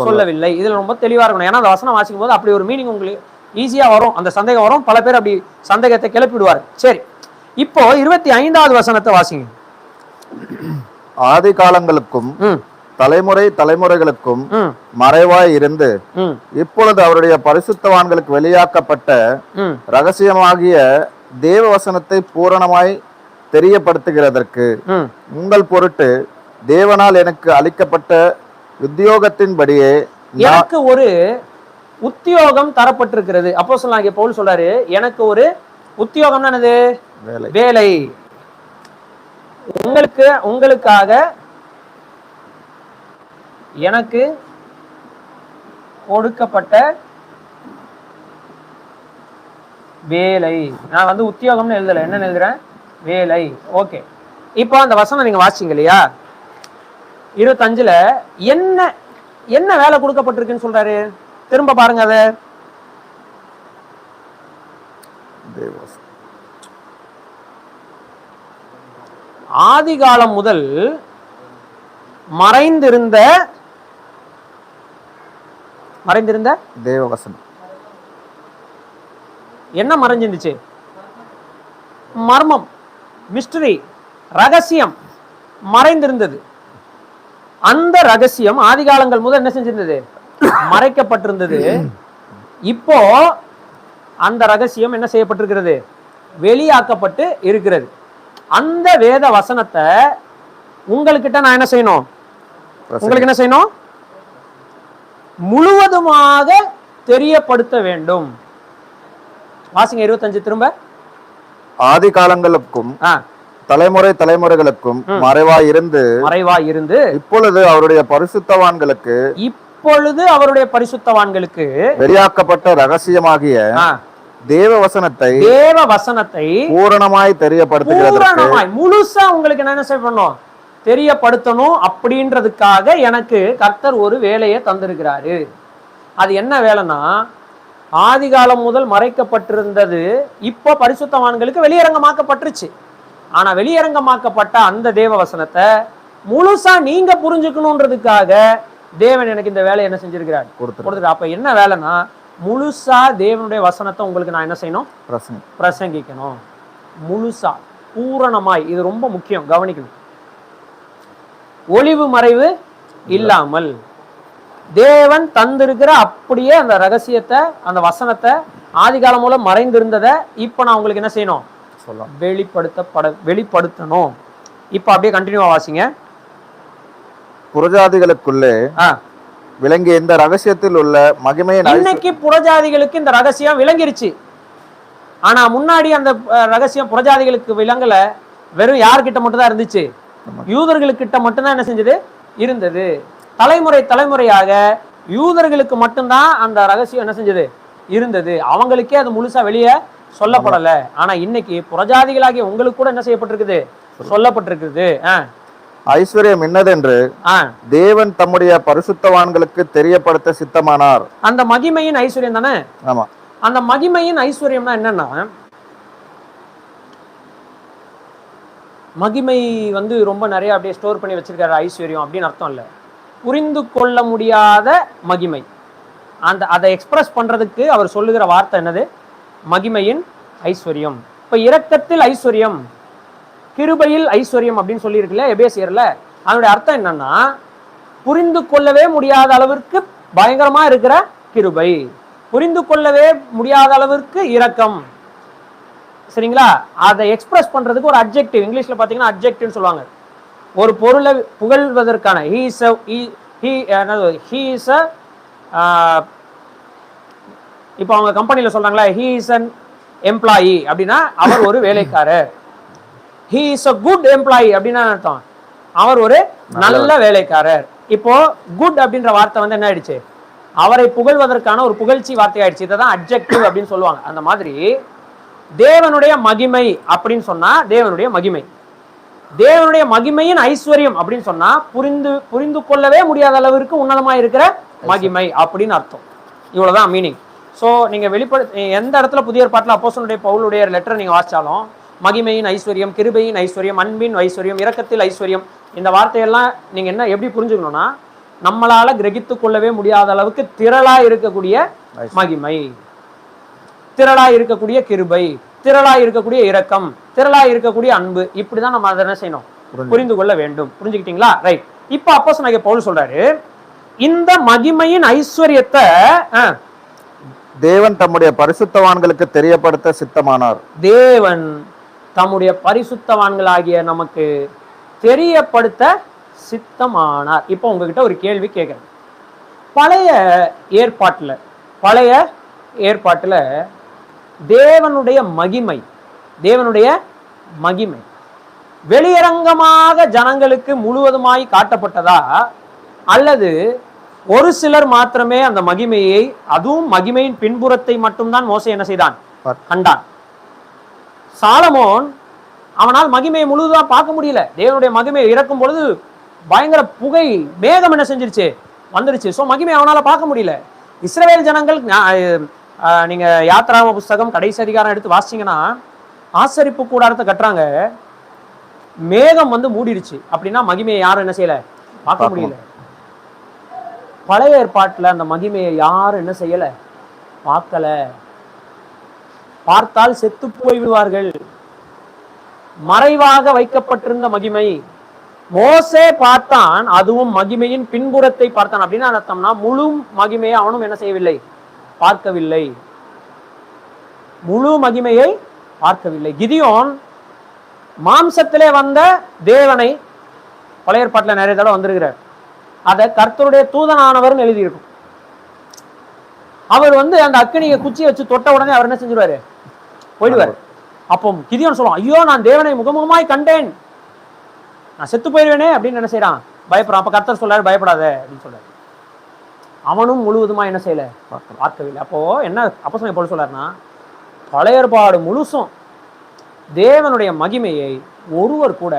சொல்லவில்லை. இதுல ரொம்ப தெளிவா இருக்கணும். ஏன்னா அந்த வசனம் வாசிக்கும் போது அப்படி ஒரு மீனிங் உங்களுக்கு ஈஸியா வரும், அந்த சந்தேகம் வரும். பல பேர் அப்படி சந்தேகத்தை கிளப்பிடுவார். சரி, இப்போ 25வது வசனத்தை வாசிங்க. ஆதி காலங்களுக்கும் தலைமுறை தலைமுறைகளுக்கும் மறைவாய் இருந்து இப்பொழுது அவருடைய பரிசுத்தவான்களுக்கு வெளியாக்கப்பட்ட ரகசியமாகிய தேவ வசனத்தை பூரணமாய் தெரியப்படுத்துகிறதற்கு உங்கள் பொருட்டு தேவனால் எனக்கு அளிக்கப்பட்ட உத்தியோகத்தின்படியே எனக்கு ஒரு உத்தியோகம் தரப்பட்டிருக்கிறது. அப்போஸ்தலனாகிய பவுல் சொல்றாரு, எனக்கு ஒரு உத்தியோகம் என்னது, வேலை. உங்களுக்காக எனக்கு கொடுக்கப்பட்ட வேலை. நான் வந்து உத்தியோகம்னு எழுதல, என்ன எழுதுறேன், வேலை. ஓகே, இப்போ அந்த வசனம் நீங்க வாசிங்க இல்லையா, 25ல என்ன என்ன வேலை கொடுக்கப்பட்டிருக்குன்னு சொல்றாரு, திரும்ப பாருங்க. அத ஆதி காலம் முதல் மறைந்திருந்த தேவவசனம். என்ன மறைஞ்சிருந்துச்சு, மர்மம், மிஸ்டரி, ரகசியம் மறைந்திருந்தது. அந்த ரகசியம் ஆதி காலங்கள் முதல் என்ன செஞ்சிருந்தது, மறைக்கப்பட்டிருந்தது. இப்போ அந்த ரகசியம் என்ன செய்யப்பட்டிருக்கிறது, வெளியாக்கப்பட்டு இருக்கிறது. அந்த வேத வசனத்தை உங்களுக்கிட்ட நான் என்ன செய்யணும், உங்களுக்கு என்ன செய்யணும், முழுவதுமாக தெரியப்படுத்த வேண்டும். வாசிங்க 25 திரும்ப. ஆதி காலங்களுக்கும் தலைமுறை தலைமுறைகளுக்கும் மறைவாய் இருந்து இப்பொழுது அவருடைய பரிசுத்தவான்களுக்கு வெளியாக்கப்பட்ட ரகசியமாகிய தேவ வசனத்தை பூரணமாய் தெரியப்படுத்துகிறது. முழுசா உங்களுக்கு என்ன செய்யணும், தெரியப்படுத்தணும். அப்படின்றதுக்காக எனக்கு கர்த்தர் ஒரு வேலையை தந்திருக்கிறாரு. அது என்ன வேலைன்னா, ஆதி காலம் முதல் மறைக்கப்பட்டிருந்தது இப்போ பரிசுத்தவான்களுக்கு வெளியரங்கமாக்கப்பட்டுருச்சு. ஆனா வெளியரங்கமாக்கப்பட்ட அந்த தேவ வசனத்தை முழுசா நீங்க புரிஞ்சுக்கணுன்றதுக்காக தேவன் எனக்கு இந்த வேலையை என்ன செஞ்சிருக்கிறார், கொடுத்துரு. அப்ப என்ன வேலைன்னா, முழுசா தேவனுடைய வசனத்தை உங்களுக்கு நான் என்ன செய்யணும், பிரசங்கிக்கணும். முழுசா பூரணமாய். இது ரொம்ப முக்கியம், கவனிக்கணும். ஒளிவு மறைவு இல்லாமல் தேவன் தந்திருக்கிற அப்படியே அந்த ரகசியத்தை, அந்த வசனத்தை, ஆதி காலம் மூலம் மறைந்திருந்ததை இப்ப நான் உங்களுக்கு என்ன செய்யணும், வெளிப்படுத்தணும். இப்ப அப்படியே கண்டினியூவா வாசிங்க. புறஜாதிகளுக்குள்ளே விளங்கிய இந்த ரகசியத்தில் உள்ள மகிமையின் இன்னைக்கு புறஜாதிகளுக்கு இந்த ரகசியம் விளங்கிருச்சு. ஆனா முன்னாடி அந்த ரகசியம் புறஜாதிகளுக்கு விளங்கல, வெறும் யார்கிட்ட மட்டும் தான் இருந்துச்சு? யூதர்களுக்கிட்ட மட்டும்தான் என்ன செஞ்சது இருந்தது. தலைமுறையாக யூதர்களுக்கு மட்டும்தான் அந்த ரகசியம் என்ன செஞ்சது இருந்தது. அவங்களுக்கே அது முழுசா வெளியே சொல்லப்படல. ஆனா இன்னைக்கு புறஜாதிகளாகிய உங்களுக்கு கூட என்ன செய்யப்பட்டிருக்குது, சொல்லப்பட்டிருக்குது. ஐஸ்வர்யம் என்னதென்று தேவன் தம்முடைய பரிசுத்தவான்களுக்கு தெரியப்படுத்த சித்தமானார். அந்த மகிமையின் ஐஸ்வர்யம் தானே. ஆமா, அந்த மகிமையின் ஐஸ்வர்யம்னா என்னன்னா, மகிமை வந்து ரொம்ப நிறைய அப்படியே ஸ்டோர் பண்ணி வச்சிருக்காரு ஐஸ்வர்யம் அப்படின்னு அர்த்தம் இல்லை. புரிந்து கொள்ள முடியாத மகிமை, அதை எக்ஸ்பிரஸ் பண்றதுக்கு அவர் சொல்லுகிற வார்த்தை என்னது? மகிமையின் ஐஸ்வர்யம். இப்ப இரக்கத்தில் ஐஸ்வர்யம், கிருபையில் ஐஸ்வர்யம் அப்படின்னு சொல்லியிருக்குல்ல எபேசியர்ல. அதனுடைய அர்த்தம் என்னன்னா, புரிந்து கொள்ளவே முடியாத அளவிற்கு பயங்கரமா இருக்கிற கிருபை, புரிந்து கொள்ளவே முடியாத அளவிற்கு இரக்கம். சரிங்களா? அதை எக்ஸ்பிரஸ் பண்றதுக்கு ஒரு அட்ஜெக்டிவ், இங்கிலீஷ்ல பாத்தீங்கன்னா அட்ஜெக்டிவ்னு சொல்லுவாங்க. ஒரு பொருளை புகழ்வதற்கான இப்போ அவங்க கம்பெனியில் சொல்றாங்களா, ஹீ இஸ் அன் எம்ப்ளாயி அப்படின்னா அவர் ஒரு வேலைக்காரர். He is a good employee அப்படின்னா அர்த்தம் அவர் ஒரு நல்ல வேலைக்காரர். இப்போ குட் அப்படின்ற வார்த்தை வந்து என்ன ஆயிடுச்சு, அவரை புகழ்வதற்கான ஒரு புகழ்ச்சி வார்த்தை ஆயிடுச்சு. இதை தான் அட்ஜெக்டிவ் அப்படின்னு சொல்லுவாங்க. அந்த மாதிரி தேவனுடைய மகிமை அப்படின்னு சொன்னா தேவனுடைய மகிமை, தேவனுடைய மகிமையின் ஐஸ்வர்யம் அப்படின்னு சொன்னா புரிந்து கொள்ளவே முடியாத அளவிற்கு உன்னதமா இருக்கிற மகிமை அப்படின்னு அர்த்தம். இவ்வளவுதான் மீனிங். ஸோ நீங்க எந்த இடத்துல புதிய ஏற்பாட்டில் அப்போஸ்தலனுடைய பவுலுடைய லெட்டர் நீங்க வாசிச்சாலும் மகிமையின் ஐஸ்வர்யம், கிருபையின் ஐஸ்வர்யம், அன்பின் ஐஸ்வர்யம், இரக்கத்தில் ஐஸ்வர்யம், இந்த வார்த்தையெல்லாம் நீங்க என்ன எப்படி புரிஞ்சுக்கணும்னா, நம்மளால கிரகித்து கொள்ளவே முடியாத அளவுக்கு திரளா இருக்கக்கூடிய மகிமை, திரளா இருக்கக்கூடிய கிருபை, திரளா இருக்கக்கூடிய இரக்கம், திரளா இருக்கக்கூடிய அன்பு, இப்படிதான் நம்ம அதை என்ன செய்யணும், புரிந்து கொள்ள வேண்டும். புரிஞ்சுக்கிட்டீங்களா? ரைட். இப்ப அப்போஸ்தலனாகிய பவுல் சொல்றாரு, இந்த மகிமையின் ஐஸ்வர்யத்தை தேவன் தம்முடைய பரிசுத்தவான்களுக்கு தெரியப்படுத்த சித்தமானார். தேவன் தம்முடைய பரிசுத்தவான்களாகிய நமக்கு தெரியப்படுத்த சித்தமானார். இப்போ உங்ககிட்ட ஒரு கேள்வி கேட்கிறேன். பழைய ஏற்பாட்டுல தேவனுடைய மகிமை வெளியரங்கமாக ஜனங்களுக்கு முழுவதுமாய் காட்டப்பட்டதா, அல்லது ஒரு சிலர் மாத்திரமே அந்த மகிமையை, அதுவும் மகிமையின் பின்புறத்தை மட்டும்தான் மோசே என்ன செய்தான், கண்டான்? சாலமோன் அவனால் மகிமையை முழுவதா பார்க்க முடியல. தேவனுடைய மகிமையை இறக்கும் பொழுது பயங்கர புகை மேகம் என்ன செஞ்சிருச்சு, வந்துருச்சு. ஸோ மகிமை அவனால பார்க்க முடியல. இஸ்ரவேல் ஜனங்கள், நீங்க யாத்ராம புஸ்தகம் கடைசி அதிகாரம் எடுத்து வாசிச்சீங்கன்னா, ஆசரிப்பு கூடாரத்தை கட்டுறாங்க, மேகம் வந்து மூடிடுச்சு. அப்படின்னா மகிமையை யாரும் என்ன செய்யல, பார்க்க முடியல. பழைய ஏற்பாட்டில் அந்த மகிமையை யாரும் என்ன செய்யல, பார்க்கல. பார்த்தால் செத்து போய் விடுவார்கள். மறைவாக வைக்கப்பட்டிருந்த மகிமை மோசே பார்த்தான், அதுவும் மகிமையின் பின்புறத்தை பார்த்தான். அப்படின்னு அர்த்தம்னா முழு மகிமையை அவனும் என்ன செய்யவில்லை, பார்க்கவில்லை. முழு மகிமையை பார்க்கவில்லை. கிதியோன் மாம்சத்திலே வந்த தேவனை, பழைய ஏற்பாட்டில் நிறைய தடவை வந்திருக்கிறார், அதை கர்த்தருடைய தூதனானவர்னு எழுதியிருக்கும். அவர் வந்து அந்த அக்கினியை குச்சி வச்சு தொட்ட உடனே அவர் என்ன செஞ்சிருவாரு, போயிடுவார். அப்போ கிதியோன் சொல்லுவான், ஐயோ நான் தேவனை முகமுகமாய் கண்டேன், நான் செத்து போயிடுவேனே அப்படின்னு என்ன செய்யறான், பயப்படுறான். அப்ப கர்த்தர் சொல்றாரு, பயப்படாத அப்படின்னு சொல்றாரு. அவனும் முழுவதுமா என்ன செய்யல, பார்க்கவில்லை. அப்போ என்ன அப்போஸ்தலன் பவுல் சொல்றாருன்னா, பழைய ஏற்பாடு முழுசும் தேவனுடைய மகிமையை ஒருவர் கூட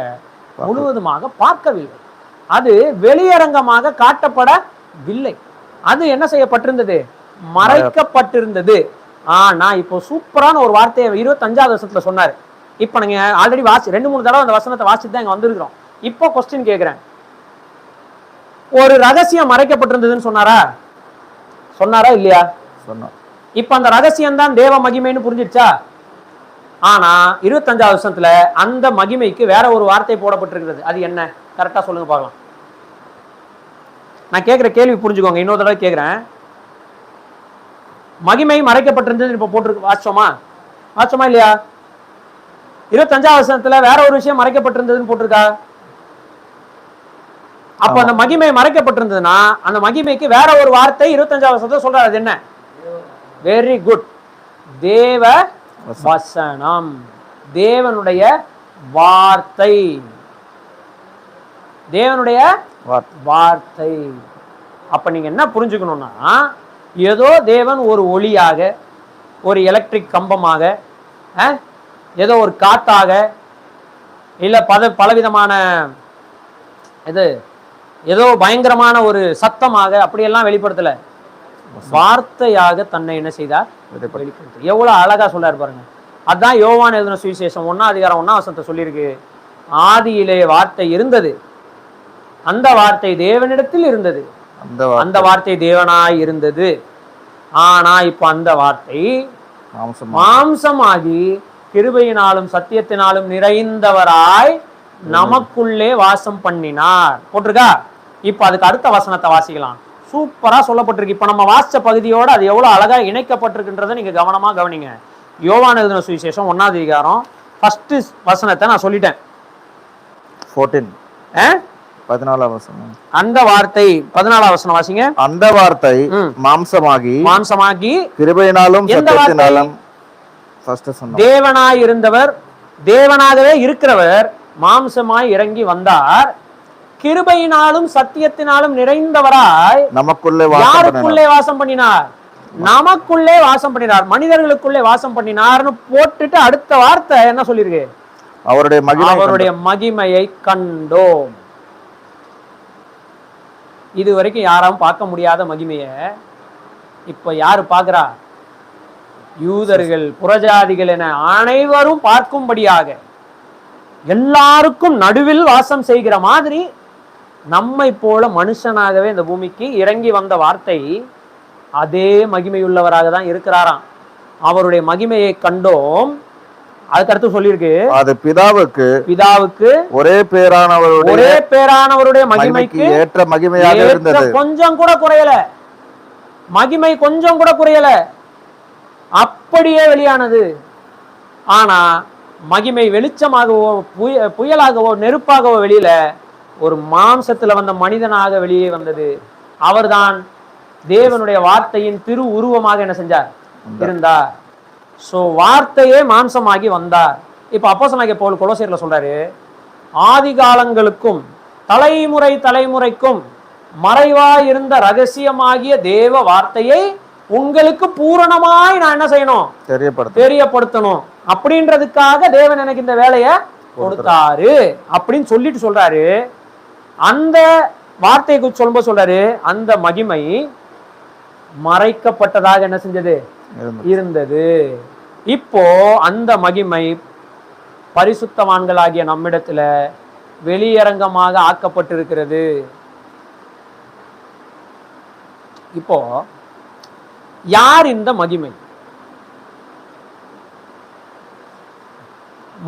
முழுவதுமாக பார்க்கவில்லை. அது வெளியரங்கமாக காட்டப்படவில்லை. அது என்ன செய்யப்பட்டிருந்தது, மறைக்கப்பட்டிருந்தது. ஆனா இப்போ சூப்பரான ஒரு வார்த்தையை 25வது வசனத்துல சொன்னாரு. இப்ப நீங்க ஆல்ரெடி 2-3 தடவை அந்த வசனத்தை வாசித்து தான் இங்க வந்திருக்கிறோம். இப்போ கொஸ்டின் கேட்கிறேன், ஒரு ரகசியம் மறைக்கப்பட்டிருந்ததுன்னு சொன்னாரா இல்லையா? சொன்னார். இப்ப அந்த ரகசியம் தான் தேவ மகிமைன்னு புரிஞ்சிருச்சா? ஆனா 25வது வசனத்துல அந்த மகிமைக்கு வேற ஒரு வார்த்தை போடப்பட்டிருக்கிறது. அது என்ன, கரெக்டா சொல்லுங்க பார்க்கலாம். நான் கேட்கிற கேள்வி புரிஞ்சுக்கோங்க, இன்னொரு தடவை கேட்கிறேன். மகிமை மறைக்கப்பட்டிருந்தது இப்ப போட்டிருக்கு, வாச்சோமா இல்லையா? 25வது வசனத்துல வேற ஒரு விஷயம் மறைக்கப்பட்டிருந்ததுன்னு போட்டிருக்கா? அப்ப அந்த மகிமை மறைக்கப்பட்டிருந்ததுன்னா அந்த மகிமைக்கு வேற ஒரு வார்த்தை 25வது வசனத்துல சொல்றாரு. அது என்ன? Very good. தேவ வசனம், தேவனுடைய வார்த்தை, தேவனுடைய வார்த்தை. அப்ப நீங்க என்ன புரிஞ்சுக்கணும்னா, ஏதோ தேவன் ஒரு ஒளியாக, ஒரு எலக்ட்ரிக் கம்பமாக, ஏதோ ஒரு காத்தாக, இல்ல பலவிதமான இது ஏதோ பயங்கரமான ஒரு சத்தமாக அப்படியெல்லாம் வெளிப்படுத்தல. வார்த்தையாக தன்னை என்ன செய்தார்? வெளிப்படுத்த. எவ்வளவு அழகா சொல்றாரு பாருங்க. அதான் யோவான் எழுதின சுவிசேஷம் 1ஆம் அதிகாரம் 1ஆம் வசனத்தை சொல்லியிருக்கு. ஆதியிலே வார்த்தை இருந்தது, அந்த வார்த்தை தேவனிடத்தில் இருந்தது, அந்த வார்த்தை தேவனாய் இருந்தது. ஆனா இப்ப அந்த வார்த்தை மாம்சமாகி கிருபையினாலும் சத்தியத்தினாலும் நிறைந்தவராய் நமக்குள்ளே வாசம் பண்ணினார் போட்டிருக்கா. இப்ப அதுக்கு அடுத்த வசனத்தை வாசிக்கலாம். சூப்பரா சொல்லப்பட்டிருக்கு. இப்ப நம்ம வாசிச்ச பகுதியோட அது எவ்வளவு அழகா இணைக்கப்பட்டிருக்குன்றதை நீங்க கவனமா கவனிங்க. யோவான் எழுதின சுவிசேஷம் 1ஆம் அதிகாரம் 1 வசனத்தை நான் சொல்லிட்டேன். 14 வசனம். அந்த வார்த்தை 14 வசனம் வாசிங்க. அந்த வார்த்தை மாம்சமாகி கிருபையினாலும் சத்தியத்தினாலும் தேவனாய் இருந்தவர், தேவனாகவே இருக்கிறவர் மாம்சமாய் இறங்கி வந்தார், கிருபையினாலும் சத்தியத்தினாலும் நிறைந்தவராய் யாருக்குள்ளே வாசம் பண்ணினார்? நமக்குள்ளே வாசம் பண்ணினார், மனிதர்களுக்குள்ளே வாசம் பண்ணினார்னு போட்டுட்டு அடுத்த வார்த்தை என்ன சொல்லிருக்கு? அவருடைய மகிமையை கண்டோம். இது வரைக்கும் யாரும் பார்க்க முடியாத மகிமைய இப்ப யாரு பாக்குறா? யூதர்கள், புறஜாதிகள் என அனைவரும் பார்க்கும்படியாக எல்லாருக்கும் நடுவில் வாசம் செய்கிற மாதிரி நம்மை போல மனுஷனாகவே இந்த பூமிக்கு இறங்கி வந்த வார்த்தை அதே மகிமையுள்ளவராக தான் இருக்கிறாராம். அவருடைய மகிமையை கண்டோம். அதுக்கு அடுத்து சொல்லியிருக்கு, அது பிதாவுக்கு ஒரே பேரானவருடைய மகிமைக்கு ஏற்ற மகிமையாக இருந்தது. கொஞ்சம் கூட குறையல, மகிமை கொஞ்சம் கூட குறையல, அப்படியே வெளியானது. ஆனா மகிமை வெளிச்சமாகவோ புயலாகவோ நெருப்பாகவோ வெளியில ஒரு மாம்சத்துல வந்த மனிதனாக வெளியே வந்தது. அவர்தான் தேவனுடைய வார்த்தையின் திரு உருவமாக என்ன செஞ்சார்? இருந்தார். சோ வார்த்தையே மாம்சமாகி வந்தார். இப்ப அப்போஸ்தலனாகிய பவுல் கொலோசியர்ல சொல்றாரு, ஆதி காலங்களுக்கும் தலைமுறைக்கும் மறைவாய் இருந்த ரகசியமாகிய தேவ வார்த்தையை உங்களுக்கு பூரணமாய் நான் என்ன செய்யணும்? தெரியப்படுத்தணும். அப்படின்றதுக்காக தேவன் எனக்கு இந்த வேலையை கொடுத்தாரு அப்படின்னு சொல்லிட்டு சொல்றாரு. அந்த வார்த்தையை சொல்லும்போது சொல்றாரு, அந்த மகிமை மறைக்கப்பட்டதாக என்ன செஞ்சது? இருந்தது. இப்போ அந்த மகிமை பரிசுத்தவான்களாகிய நம்மிடத்துல வெளியரங்கமாக ஆக்கப்பட்டிருக்கிறது. இப்போ யார் இந்த மகிமை?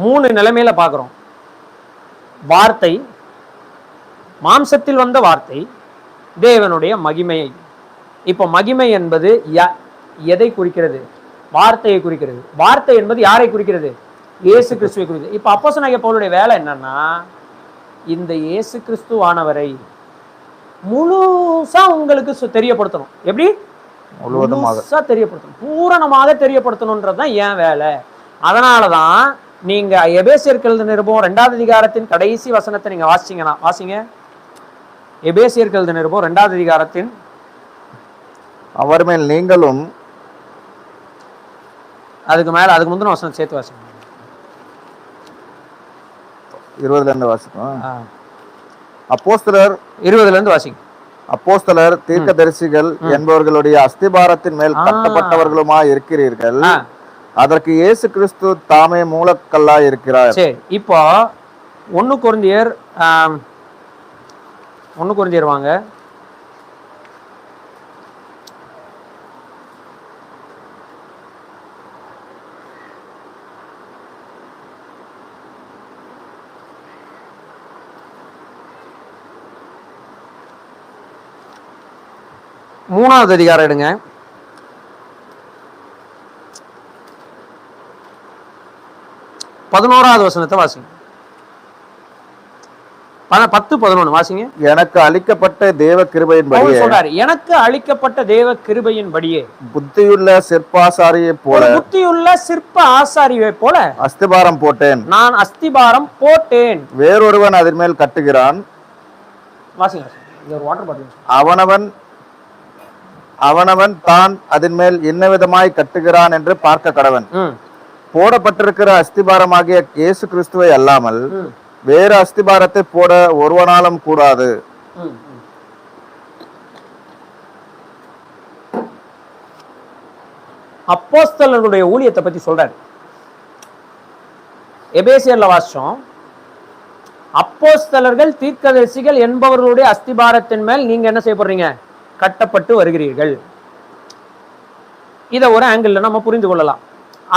3 நிலைமையில பார்க்கிறோம். வார்த்தை, மாம்சத்தில் வந்த வார்த்தை, தேவனுடைய மகிமையை. இப்போ மகிமை என்பது எதை குறிக்கிறது? வார்த்தையை குறிக்கிறது. வார்த்தை என்பது யாரை குறிக்கிறது? இயேசு கிறிஸ்துவை குறிக்கிறது. இப்போ அப்போஸ்தலனாகிய பவுலுடைய வேலை என்னன்னா, இந்த இயேசு கிறிஸ்துவானவரை முழுசா உங்களுக்கு தெரியப்படுத்தணும். எப்படி? முழுசா தெரியப்படுத்தணும், பூரணமாக தெரியப்படுத்தணும்ன்றதுதான் என் வேலை. அதனாலதான் நீங்க எபேசியர்கள் நிருபம் 2ஆம் அதிகாரத்தின் கடைசி வசனத்தை நீங்க வாசிச்சீங்கன்னா வாசிங்க. எபேசியர்கள் நிருபம் 2ஆம் அதிகாரத்தின் அவர் மேல் நீங்களும், அதுக்கு மேல அதுக்கு முந்தின வசனம் சேர்த்து வாசிங்க. 20ல இருந்து வாசிக்கும். அப்போஸ்தலர் 20ல இருந்து வாசிங்க. அப்போஸ்தலர், தீர்க்கதரிசிகள் என்பவர்களுடைய அஸ்திபாரத்தின் மேல் கட்டப்பட்டவர்களுமாய் இருக்கிறீர்கள். அதற்கு இயேசு கிறிஸ்து தாமே மூலக்கல்லாய் இருக்கிறார். சரி, இப்போ 1 கொரிந்தியர் வாங்க. மூணாவது அதிகாரம் எடுங்க. 11வது வசனத்தை வாசிங்க. 10-11 வாசிங்க. எனக்கு அளிக்கப்பட்ட தேவ கிருபையின்படியே சொல்றாரு, எனக்கு அளிக்கப்பட்ட தேவ கிருபையின்படியே புத்தியுள்ள சிற்பாசாரியை போல புத்தியுள்ள சிற்ப ஆசாரியை போல அஸ்திபாரம் போட்டேன். நான் அஸ்திபாரம் போட்டேன். வேறொருவன் அதன் மேல் கட்டுகிறான். வாசிங்க. ஒரு வாட்டர் பாட்டில். அவனவன் தான் அதன் மேல் என்ன விதமாய் கட்டுகிறான் என்று பார்க்க கடவன். போடப்பட்டிருக்கிற அஸ்திபாரமாகிய இயேசு கிறிஸ்துவை அல்லாமல் வேறு அஸ்திபாரத்தை போட ஒருவனாலும் கூடாது. அப்போஸ்தலர்களுடைய ஊழியத்தை பத்தி சொல்றாரு. எபேசியர்ல வாசிச்சோம், அப்போஸ்தலர்கள் தீர்க்கதரிசிகள் என்பவர்களுடைய அஸ்திபாரத்தின் மேல் நீங்க என்ன செய்யப்படுறீங்க? கட்டப்பட்டு வருகிறீர்கள். இத ஒரு ஆங்கிள் நம்ம புரிந்து கொள்ளலாம்.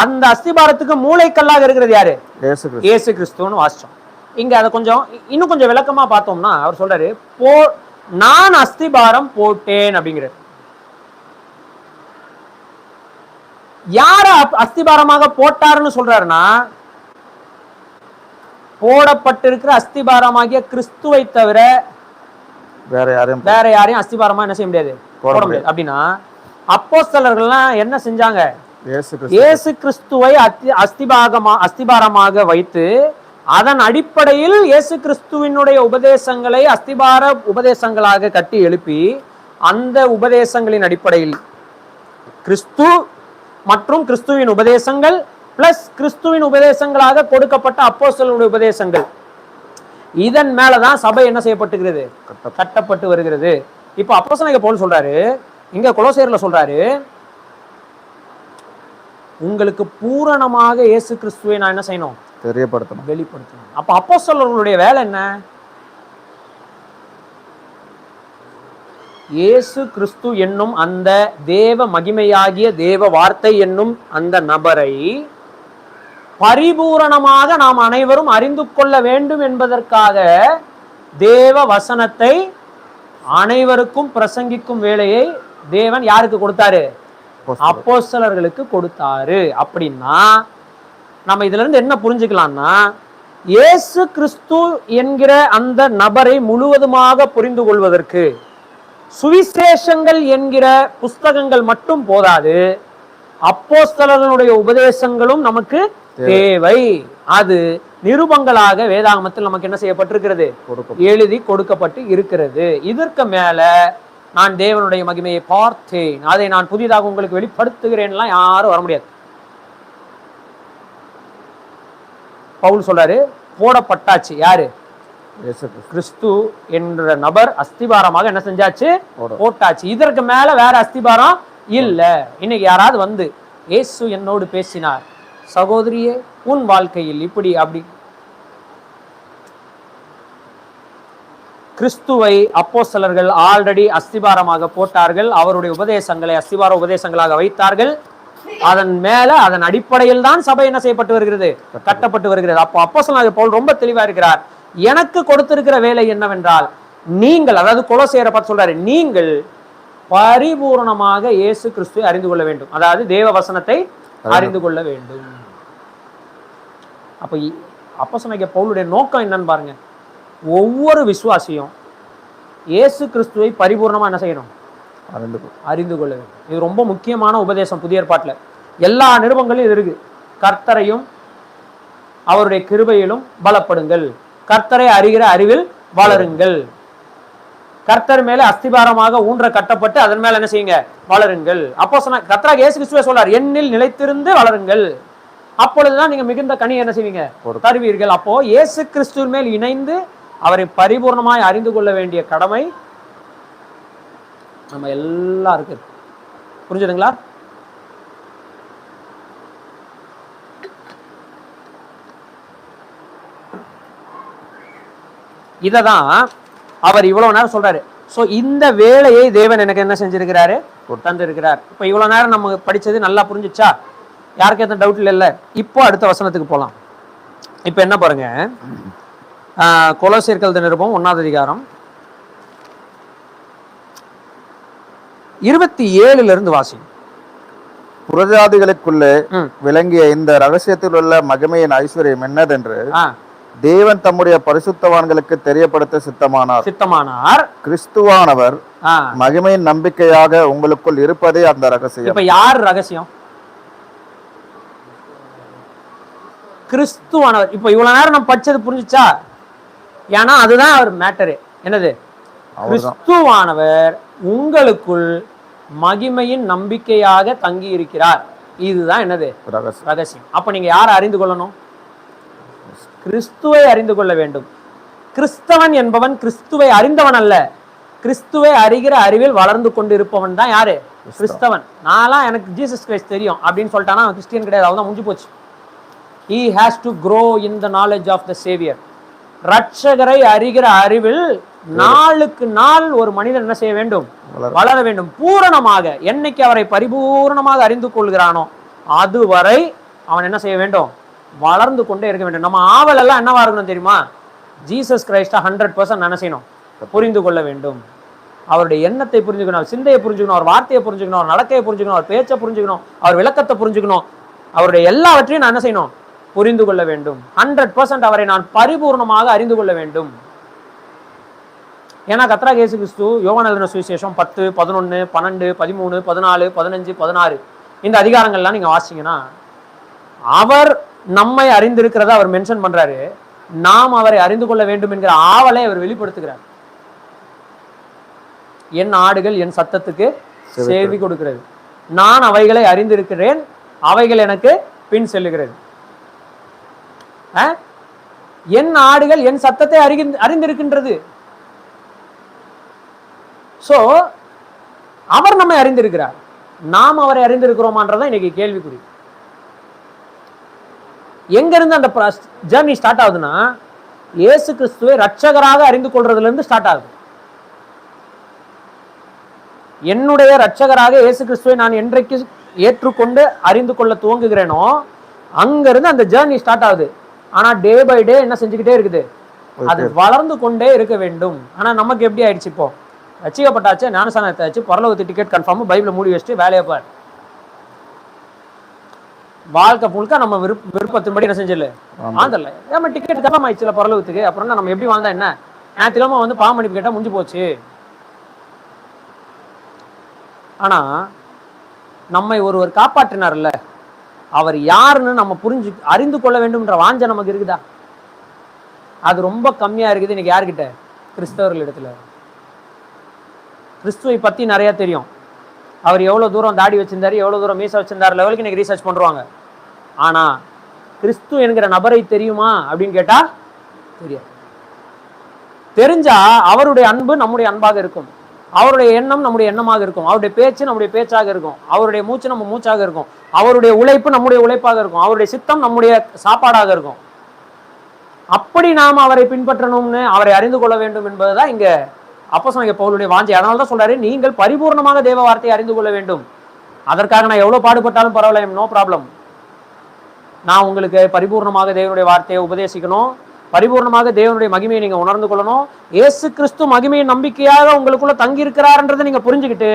அந்த அஸ்திபாரத்துக்கு மூளைக்கல்லாக இருக்கிறது யாரு? இயேசு கிறிஸ்துன்னு வாசிச்சோம். இங்க அதை இன்னும் கொஞ்சம் விளக்கமா பார்த்தோம்னா அவர் சொல்றாரு, நான் அஸ்திபாரம் போட்டேன் அப்படிங்கிறார். யார அஸ்திபாரமாக போட்டாருன்னு சொல்றாருன்னா, போடப்பட்டிருக்கிற அஸ்திபாரமாகிய கிறிஸ்துவை தவிர வேற யாரையும் அஸ்திபாரமா என்ன செய்ய முடியாது, போட முடியாது. அப்படின்னா அப்போஸ்தலர்கள்லாம் என்ன செஞ்சாங்க? இயேசு கிறிஸ்துவை அஸ்திபாரமாக வைத்து அதன் அடிப்படையில் இயேசு கிறிஸ்துவினுடைய உபதேசங்களை அஸ்திபார உபதேசங்களாக கட்டி எழுப்பி அந்த உபதேசங்களின் அடிப்படையில் கிறிஸ்து மற்றும் கிறிஸ்துவின் உபதேசங்கள் பிளஸ் கிறிஸ்துவின் உபதேசங்களாக கொடுக்கப்பட்ட அப்போஸ்தலருடைய உபதேசங்கள், இதன் மேலதான் சபை என்ன செய்யப்பட்டுகிறது? கட்டப்பட்டு வருகிறது. இப்ப அப்போஸ்தலனாகிய பவுல் சொல்றாரு, இங்க கொலோசையர்ல சொல்றாரு, உங்களுக்கு பூரணமாக இயேசு கிறிஸ்துவை நான் என்ன செய்யணும்? தெரியப்படுத்தணும், வெளிப்படுத்தணும். அப்ப அப்போஸ்தலர்களுடைய வேலை என்ன? இயேசு கிறிஸ்து என்னும் அந்த தேவ மகிமையாகிய தேவ வார்த்தை என்னும் அந்த நபரை பரிபூரணமாக நாம் அனைவரும் அறிந்து கொள்ள வேண்டும் என்பதற்காக தேவ வசனத்தை அனைவருக்கும் பிரசங்கிக்கும் வேலையை தேவன் யாருக்கு கொடுத்தாரு? அப்போஸ்தலர்களுக்கு கொடுத்தாரு. அப்படின்னா நம்ம இதுல இருந்து என்ன புரிஞ்சுக்கலாம்னா, இயேசு கிறிஸ்து என்கிற அந்த நபரை முழுவதுமாக புரிந்து கொள்வதற்கு சுவிசேஷங்கள் என்கிற புஸ்தகங்கள் மட்டும் போதாது, அப்போஸ்தலர்களுடைய உபதேசங்களும் நமக்கு தேவை. அது நிருபங்களாக வேதாகமத்தில் நமக்கு என்ன செய்யப்பட்டிருக்கிறது? எழுதி கொடுக்கப்பட்டு இருக்கிறது. இதற்கு மேல நான் தேவனுடைய மகிமையை பார்த்தேன், அதை நான் புதிதாக உங்களுக்கு வெளிப்படுத்துகிறேன்லாம் யாரும் வர முடியாது. பவுல் சொல்றாரு, போடப்பட்டாச்சு. யாரு? கிறிஸ்து என்ற நபர் அஸ்திபாரமாக என்ன செஞ்சாச்சு? போட்டாச்சு. இதற்கு மேல வேற அஸ்திபாரம் இல்ல. இன்னைக்கு யாராவது வந்து இயேசு என்னோடு பேசினார், சகோதரியே உன் வாழ்க்கையில் இப்படி அப்படி, கிறிஸ்துவை அப்போஸ்தலர்கள் ஆல்ரெடி அஸ்திபாரமாக போட்டார்கள். அவருடைய உபதேசங்களை அஸ்திபார உபதேசங்களாக வைத்தார்கள். அதன் மேல அதன் அடிப்படையில் தான் சபை என்ன செய்யப்பட்டு வருகிறது? கட்டப்பட்டு வருகிறது. அப்போ அப்போஸ்தலனாகிய பவுல் ரொம்ப தெளிவா இருக்கிறார். எனக்கு கொடுத்திருக்கிற வேலை என்னவென்றால், நீங்கள், அதாவது கொலோசையரை பார்த்து சொல்றாரு, நீங்கள் பரிபூர்ணமாக இயேசு கிறிஸ்துவை அறிந்து கொள்ள வேண்டும். அதாவது தேவ வசனத்தை அறிந்து கொள்ள வேண்டும். அப்ப அப்போஸ்தலனாகிய பவுலுடைய நோக்கம் என்னன்னு பாருங்க. ஒவ்வொரு விசுவாசியும் இயேசு கிறிஸ்துவை பரிபூர்ணமா என்ன செய்யணும்? அறிந்து கொள்ள வேண்டும். இது ரொம்ப முக்கியமான உபதேசம் புதிய ஏற்பாட்டில். எல்லா நிருபங்களும் இது இருக்கு. கர்த்தரையும் அவருடைய கிருபையிலும் பலப்படுங்கள், கர்த்தரை அறிகிற அறிவில் வளருங்கள், கர்த்தர் மேல அஸ்திபாரமாக ஊன்ற கட்டப்பட்டு அதன் மேல என்ன செய்யுங்க? வளருங்கள். அப்போ சொன்ன கர்த்தராக இயேசு கிறிஸ்துவே சொல்றார், என்னில் நிலைத்திருந்து வளருங்கள், அப்பொழுதுதான் நீங்க மிகுந்த கனி என்ன செய்வீங்க? தருவீர்கள். அப்போ இயேசு கிறிஸ்துவின் மேல் இணைந்து அவரை பரிபூர்ணமாய் அறிந்து கொள்ள வேண்டிய கடமை நம்ம எல்லாருக்கும். புரிஞ்சுதுங்களா? இததான் அவர் இவ்வளவு நேரம் சொல்றாரு. சோ இந்த வேலையை தேவன் எனக்கு என்ன செஞ்சிருக்கிறாரு? தந்திருக்கிறார். இப்ப இவ்வளவு நேரம் நம்ம படிச்சது நல்லா புரிஞ்சுச்சா? யாருக்கு எந்த டவுட் இல்ல? இப்போ அடுத்த வசனத்துக்கு போலாம். இப்ப என்ன பாருங்க, கொலோசியர்கள் நிருபம் 1ஆவது அதிகாரம் 27 வாசிங்க. புறஜாதிகளுக்குள்ளே விளங்கிய இந்த ரகசியத்தில் உள்ள மகிமையின் ஐஸ்வர்யம் என்னதென்று தேவன் தம்முடைய பரிசுத்தவான்களுக்கு தெரியப்படுத்த சித்தமானார். கிறிஸ்துவானவர் மகிமையின் நம்பிக்கையாக உங்களுக்குள் இருப்பதே அந்த ரகசியம். இப்ப யார் ரகசியம்? கிறிஸ்துவானவர். இப்ப இவ்வளவு நேரம் நம்ம படிச்சது புரிஞ்சுச்சா? ஏன்னா அதுதான் அவர் மேட்டரு. என்னது? கிறிஸ்துவானவர் உங்களுக்குள் மகிமையின் நம்பிக்கையாக தங்கி இருக்கிறார். இதுதான் என்னது? ரகசியம். அப்ப நீங்க யாரை அறிந்து கொள்ளணும்? கிறிஸ்துவை அறிந்து கொள்ள வேண்டும். கிறிஸ்தவன் என்பவன் கிறிஸ்துவை அறிந்தவன் அல்ல, கிறிஸ்துவை அறிகிற அறிவில் வளர்ந்து கொண்டு இருப்பவன் தான் யாரு? கிறிஸ்தவன். நான்லாம் எனக்கு ஜீசஸ் கிரைஸ்ட் தெரியும் அப்படின்னு சொல்லிட்டானா அவன் கிறிஸ்டியன் கிடையாது. அவன் தான் முடிஞ்சு போச்சு. He has to grow in the knowledge of the Savior. ரட்சகரை அறிகிற அறிவில் நாளுக்கு நாள் ஒரு மனிதன் என்ன செய்ய வேண்டும்? வளர வேண்டும். பூரணமாக என்னைக்கு அவரை பரிபூர்ணமாக அறிந்து கொள்கிறானோ அதுவரை அவன் என்ன செய்ய வேண்டும்? வளர்ந்து கொண்டே இருக்க வேண்டும். நம்ம ஆவல் எல்லாம் என்னவா இருக்கணும் தெரியுமா? ஜீசஸ் கிரைஸ்டா 100% என்ன செய்யணும்? புரிந்து கொள்ள வேண்டும். அவருடைய எண்ணத்தை புரிஞ்சுக்கணும், அவர் சிந்தையை புரிஞ்சுக்கணும், அவர் வார்த்தையை புரிஞ்சுக்கணும், அவர் நடக்கையை புரிஞ்சுக்கணும், அவர் பேச்சை புரிஞ்சுக்கணும், அவர் விளக்கத்தை புரிஞ்சுக்கணும். அவருடைய எல்லாவற்றையும் நான் என்ன செய்யணும்? புரிந்து கொள்ள வேண்டும். 100% அவரை நான் பரிபூர்ணமாக அறிந்து கொள்ள வேண்டும். ஏன்னா கர்த்தராகிய இயேசு கிறிஸ்து யோவான் எழுதின சுவிசேஷம் 10, 11, 12, 13, 14, 15, 16 இந்த அதிகாரங்கள்லாம் நீங்க வாசிங்கன்னா அவர் நம்மை அறிந்திருக்கிறத அவர் மென்ஷன் பண்றாரு. நாம் அவரை அறிந்து கொள்ள வேண்டும் என்கிற ஆவலை அவர் வெளிப்படுத்துகிறார். என் ஆடுகள் என் சத்தத்துக்கு செவி கொடுக்கிறது, நான் அவைகளை அறிந்திருக்கிறேன், அவைகள் எனக்கு பின் செல்லுகிறது. என் ஆடுகள் என் சத்தத்தை அறிந்திருக்கின்றது. சோ அவர் நம்மை அறிந்திருக்கிறார், நாம் அவரை அறிந்திருக்கிறோமான்றதான் இன்னைக்கு கேள்விக்குறி. எங்க இருந்து அந்த ஜர்னி ஸ்டார்ட் ஆகுதுன்னா இயேசு கிறிஸ்துவை ரட்சகராக அறிந்து கொள்றதுல இருந்து ஸ்டார்ட் ஆகுது. என்னுடைய ரட்சகராக இயேசு கிறிஸ்துவை நான் என்றைக்கு ஏற்றுக்கொண்டு அறிந்து கொள்ள துவங்குகிறேனோ அங்கிருந்து அந்த ஜர்னி ஸ்டார்ட் ஆகுது. ஆனா டே பை டே என்ன செஞ்சுக்கிட்டே இருக்குது? அது வளர்ந்து கொண்டே இருக்க வேண்டும். ஆனா நமக்கு எப்படி ஆயிடுச்சு? இப்போ ரட்சிக்கப்பட்டாச்சு, ஞானஸ்நானத்தை ஆச்சு, பரலோகத்து டிக்கெட் கன்ஃபார்ம், பைபிளை மூடி வச்சுட்டு வேலையை பார். வாழ்க்கை முழுக்க நம்ம விருப்பத்தின்படி என்ன செஞ்சல ஆந்தரல. நம்ம டிக்கெட் கன்ஃபார்ம் ஆயிடுச்சுல பரலோகத்துக்கு, அப்புறம் நம்ம எப்படி வாழ்ந்தா என்ன? ஞாயிற்றுக்கிழமை வந்து பாவ மன்னிப்பு கேட்டா முடிஞ்சு போச்சு. ஆனா நம்மை ஒருவர் காப்பாற்றினார்ல, அவர் யாருன்னு நம்ம அறிந்து கொள்ள வேண்டும்ன்ற வாஞ்சை நமக்கு இருக்குதா? அது ரொம்ப கம்மியா இருக்குது இன்னைக்கு. யாருக்கிட்ட? கிறிஸ்தவர்கள் இடத்துல. கிறிஸ்துவை பத்தி நிறைய தெரியும், அவர் எவ்வளவு தூரம் தாடி வச்சிருந்தாரு, எவ்வளவு தூரம் மீசை வச்சிருந்தாரு லெவலுக்கு இன்னைக்கு ரீசர்ச் பண்றாங்க. ஆனா கிறிஸ்து என்கிற நபரை தெரியுமா அப்படின்னு கேட்டா தெரியாது. தெரிஞ்சா அவருடைய அன்பு நம்முடைய அன்பாக இருக்கும், அவருடைய எண்ணம் நம்முடைய எண்ணமாக இருக்கும், அவருடைய பேச்சு நம்முடைய பேச்சாக இருக்கும், அவருடைய மூச்சு நம்ம மூச்சாக இருக்கும், அவருடைய உழைப்பு நம்முடைய உழைப்பாக இருக்கும், அவருடைய சித்தம் நம்முடைய சாப்பாடாக இருக்கும். அப்படி நாம் அவரை பின்பற்றணும்னு, அவரை அறிந்து கொள்ள வேண்டும் என்பதுதான் இங்க அப்போஸ்தலனாகிய பவுலுடைய வாஞ்சை. அதனால தான் சொல்றாரு, நீங்கள் பரிபூர்ணமாக தேவ வார்த்தையை அறிந்து கொள்ள வேண்டும். அதற்காக நான் எவ்வளவு பாடுபட்டாலும் பரவாயில்ல, நோ ப்ராப்ளம். நான் உங்களுக்கு பரிபூர்ணமாக தேவனுடைய வார்த்தையை உபதேசிக்கணும், பரிபூர்ணமாக தேவனுடைய மகிமையை நீங்க உணர்ந்து கொள்ளணும். இயேசு கிறிஸ்து மகிமையின் நம்பிக்கையாக உங்களுக்குள்ள தங்கி இருக்கிறார்ன்றதை நீங்க புரிஞ்சுக்கிட்டு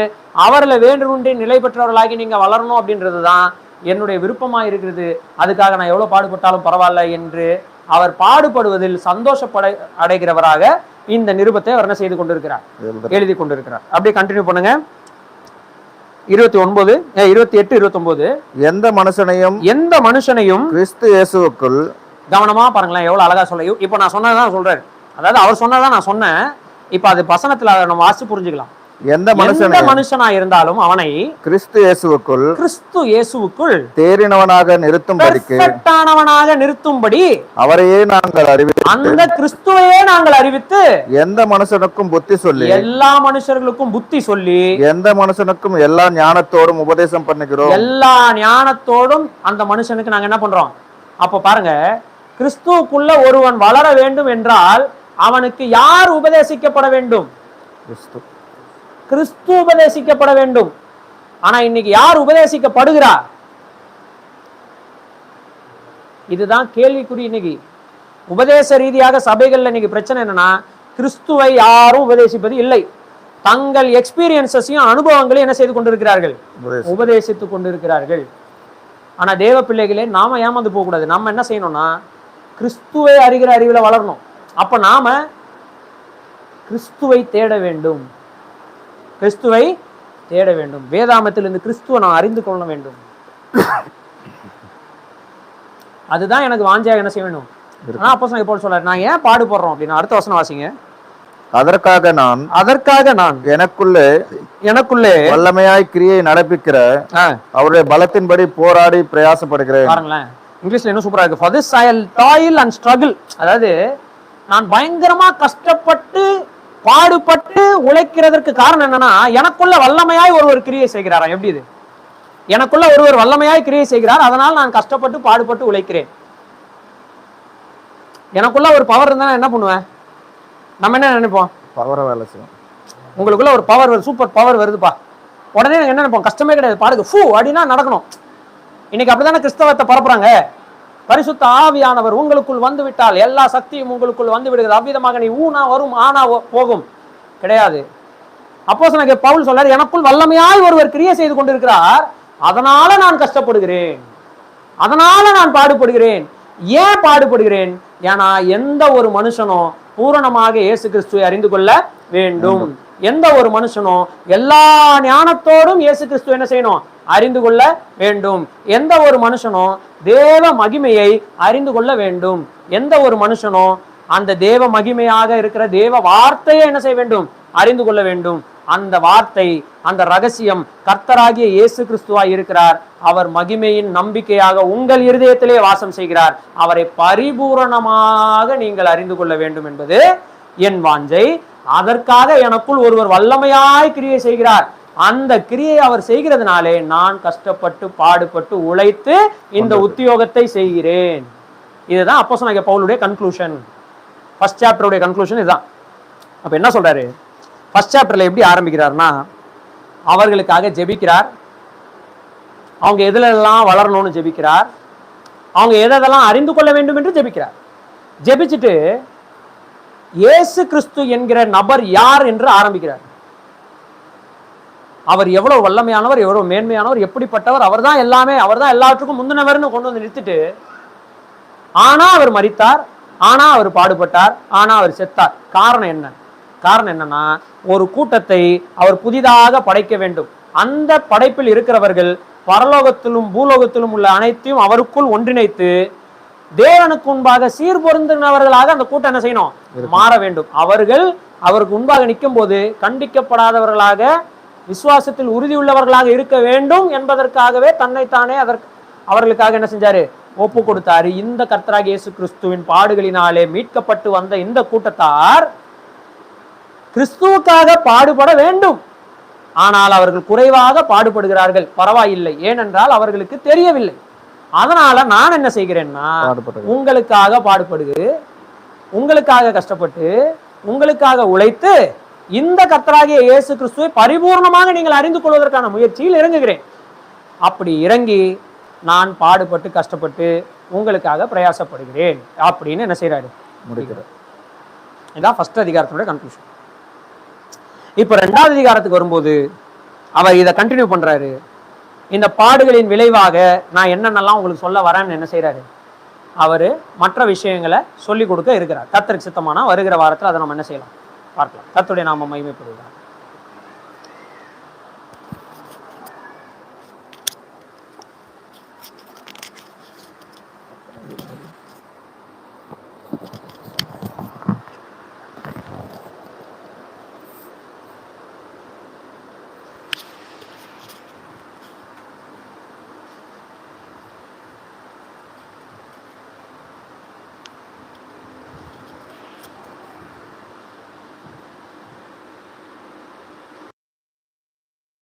அவர்ல வேண்டுமென்றே நிலை பெற்றவர்களாகி நீங்க வளரணும் அப்படின்றதுதான் என்னுடைய விருப்பமா இருக்கிறது. அதுக்காக நான் எவ்வளவு பாடுபட்டாலும் பரவாயில்ல என்று அவர் பாடுபடுவதில் அடைகிறவராக இந்த நிருபத்தை அவர் என்ன செய்து கொண்டிருக்கிறார்? எழுதி கொண்டிருக்கிறார். அப்படியே கண்டினியூ பண்ணுங்க. 28, 29. எந்த மனுஷனையும் கிறிஸ்து இயேசுவுக்குள், கவனமா பாருங்களேன் எவ்வளவு அழகா சொல்ல. இப்ப நான் சொன்னதான் சொல்றாரு, அதாவது அவர் சொன்னதான் நான் சொன்னேன். இப்ப அது வசனத்துல நம்ம வாசிச்சு புரிஞ்சுக்கலாம். எந்த மனுஷனா இருந்தாலும் அவனை கிறிஸ்து இயேசுவுக்குள் தேறினவனாக நிறுத்தும்படி அவரையே நாங்கள் அறிவித்து, அந்த கிறிஸ்துவையே நாங்கள் அறிவித்து, எந்த மனுஷனுக்கும் புத்தி சொல்லி, எல்லா மனுஷர்களுக்கும் புத்தி சொல்லி, எந்த மனுஷனுக்கும் எல்லா ஞானத்தோடும் உபதேசம் பண்ணுகிறோம். எல்லா ஞானத்தோடும் அந்த மனுஷனுக்கு நாங்க என்ன பண்றோம்? அப்ப பாருங்க, கிறிஸ்துவுக்குள்ள ஒருவன் வளர வேண்டும் என்றால் அவனுக்கு யார் உபதேசிக்கப்பட வேண்டும்? கிறிஸ்து உபதேசிக்கப்பட வேண்டும். ஆனா இன்னைக்கு யார் உபதேசிக்கப்படுகிறார்? இதுதான் கேள்விக்குறி. இன்னைக்கு உபதேச ரீதியாக சபைகள்ல இன்னைக்கு பிரச்சனை என்னன்னா, கிறிஸ்துவை யாரும் உபதேசிப்பது இல்லை. தங்கள் எக்ஸ்பீரியன்சஸையும் அனுபவங்களையும் என்ன செய்து கொண்டிருக்கிறார்கள்? உபதேசித்துக் கொண்டிருக்கிறார்கள். ஆனா தேவ பிள்ளைகளே, நாம ஏமாந்து போக கூடாது. நம்ம என்ன செய்யணும்னா கிறிஸ்துவை அறிகிற அறிவுல வளரணும். அப்ப நாம கிறிஸ்துவை தேட வேண்டும், கிறிஸ்துவை தேட வேண்டும். வேதாமத்திலிருந்து கிறிஸ்துவை நான் அறிந்து கொள்ள வேண்டும். அதுதான் எனக்கு வாஞ்சியாக என்ன செய்ய வேண்டும். ஆனா அப்போஸ்தலன் பவுல் சொல்றாரு, நான் ஏன் பாடுபடுறோம் அப்படின்னா, அடுத்த வசனம் வாசிங்க. அதற்காக நான் எனக்குள்ளே வல்லமையாய் கிரியை நடப்பிக்கிற அவருடைய பலத்தின்படி போராடி பிரயாசப்படுகிறேன். பாருங்களேன், இங்கிலீஷ்ல என்ன சூப்பரா இருக்கு. For this I'll toil and struggle. அதாவது நான் பயங்கரமா கஷ்டப்பட்டு பாடுபட்டு உழைக்கிறதற்கு காரணம் என்னன்னா, எனக்குள்ள வல்லமையாய் ஒருவர் கிரியை செய்கிறாராம். எப்படி இது? எனக்குள்ள ஒருவர் வல்லமையாய் கிரியை செய்கிறார், அதனால் நான் கஷ்டப்பட்டு பாடுபட்டு உழைக்கிறேன். எனக்குள்ள ஒரு பவர் இருந்தா என்ன பண்ணுவேன்? நம்ம என்ன நினைப்போம்? பவரை வேலை செய்யும். உங்களுக்குள்ள ஒரு பவர் வருது, சூப்பர் பவர் வருதுப்பா, உடனே என்ன நினைப்போம்? கஷ்டமே கிடையாது, பாருங்க ஃபூ அப்படின்னா நடக்கணும். இன்னைக்கு அப்படித்தானே கிறிஸ்தவத்தை பரப்புறாங்க. பரிசுத்த ஆவியானவர் உங்களுக்குள் வந்து விட்டால் எல்லா சக்தியும் உங்களுக்குள் வந்து விடுகிறது. அவ்விதமாக நீ ஊனா வரும் ஆனா போகும் கிடையாது. அப்போஸ்தலனாகிய பவுல் சொல்றார், எனக்குள் வல்லமையாய் ஒருவர் கிரியை செய்து கொண்டிருக்கிறார், அதனால நான் கஷ்டப்படுகிறேன், அதனால நான் பாடுபடுகிறேன். ஏன் பாடுபடுகிறேன்? ஏன்னா எந்த ஒரு மனுஷனும் பூரணமாக இயேசு கிறிஸ்துவை அறிந்து கொள்ள வேண்டும். எந்த ஒரு மனுஷனும் எல்லா ஞானத்தோடும் இயேசு கிறிஸ்துவை என்ன செய்யணும்? அறிந்து கொள்ள வேண்டும். எந்த ஒரு மனுஷனும் தேவ மகிமையை அறிந்து கொள்ள வேண்டும். எந்த ஒரு மனுஷனும் அந்த தேவ மகிமையாக இருக்கிற தேவ வார்த்தையை என்ன செய்ய வேண்டும்? அறிந்து கொள்ள வேண்டும். அந்த வார்த்தை, அந்த ரகசியம் கர்த்தராகிய இயேசு கிறிஸ்துவாய் இருக்கிறார். அவர் மகிமையின் நம்பிக்கையாக உங்கள் இருதயத்திலே வாசம் செய்கிறார். அவரை பரிபூரணமாக நீங்கள் அறிந்து கொள்ள வேண்டும் என்பது என் வாஞ்சை. அதற்காக எனக்குள் ஒருவர் வல்லமையாய் கிரியை செய்கிறார். அந்த கிரியை அவர் செய்கிறதுனாலே நான் கஷ்டப்பட்டு பாடுபட்டு உழைத்து இந்த உத்தியோகத்தை செய்கிறேன். இதுதான் அப்போஸ்தலனாகிய பவுலுடைய கன்க்ளூஷன். ஃபர்ஸ்ட் சாப்டருடைய கன்க்ளூஷன் இதுதான். அப்ப என்ன சொல்றாரு? ஃபர்ஸ்ட் சாப்டர்ல எப்படி ஆரம்பிக்கிறார்னா, அவர்களுக்காக ஜெபிக்கிறார், அவங்க எதுலெல்லாம் வளரணும்னு ஜெபிக்கிறார், அவங்க எதெல்லாம் அறிந்து கொள்ள வேண்டும் என்று ஜெபிக்கிறார். ஜெபிச்சுட்டு இயேசு கிறிஸ்து என்கிற நபர் யார் என்று ஆரம்பிக்கிறார். அவர் எவ்வளவு வல்லமையானவர், எவ்வளவு மேன்மையானவர், எப்படிப்பட்டவர், அவர் தான் எல்லாமே, அவர் தான் எல்லாத்துக்கும் முந்தினவர்னு கொண்டு வந்து நிறுத்திட்டு, ஆனா அவர் மரித்தார், ஆனா அவர் பாடுபட்டார், ஆனா அவர் செத்தார். காரணம் என்ன? காரணம் என்னன்னா, ஒரு கூட்டத்தை அவர் புதிதாக படைக்க வேண்டும். அந்த படைப்பில் இருக்கிறவர்கள் பரலோகத்திலும் பூலோகத்திலும் உள்ள அனைத்தையும் அவருக்குள் ஒன்றிணைத்து தேவனுக்கு முன்பாக சீர்பொருந்தினவர்களாக அந்த கூட்டம் என்ன செய்யணும்? மாற வேண்டும். அவர்கள் அவருக்கு முன்பாக நிற்கும் போது கண்டிக்கப்படாதவர்களாக, விசுவாசத்தில் உறுதியுள்ளவர்களாக இருக்க வேண்டும் என்பதற்காகவே தன்னைத்தானே அவர்களுக்காக என்ன செஞ்சாரு? ஒப்பு கொடுத்தாரு. இந்த கர்த்தராகிய இயேசு கிறிஸ்துவின் பாடுகளினாலே மீட்கப்பட்டு வந்த இந்த கூட்டத்தார் கிறிஸ்துவுக்காக பாடுபட வேண்டும். ஆனால் அவர்கள் குறைவாக பாடுபடுகிறார்கள். பரவாயில்லை, ஏனென்றால் அவர்களுக்கு தெரியவில்லை. அதனால நான் என்ன செய்கிறேன்னா, உங்களுக்காக பாடுபடுகு, உங்களுக்காக கஷ்டப்பட்டு, உங்களுக்காக உழைத்து இந்த கர்த்தராகிய இயேசு கிறிஸ்துவை பரிபூர்ணமாக நீங்கள் அறிந்து கொள்வதற்கான முயற்சியில் இறங்குகிறேன். அப்படி இறங்கி நான் பாடுபட்டு கஷ்டப்பட்டு உங்களுக்காக பிரயாசப்படுகிறேன் அப்படின்னு என்ன செய்யறாரு? முடிக்கிறார். இதான் ஃபர்ஸ்ட் அதிகாரத்தினுடைய கன்க்ளூஷன். இப்ப ரெண்டாவது அதிகாரத்துக்கு வரும்போது அவர் இதை கண்டினியூ பண்றாரு. இந்த பாடுகளின் விளைவாக நான் என்னென்னலாம் உங்களுக்கு சொல்ல வரேன்னு என்ன செய்யறாரு? அவரு மற்ற விஷயங்களை சொல்லிக் கொடுக்க இருக்கிறார். கர்த்தருக்கு சித்தமானா வருகிற வாரத்தில் அதை நம்ம என்ன செய்யலாம் பார்க்கலாம். கர்த்தருடைய நாமம் மகிமைப்படுவதாக.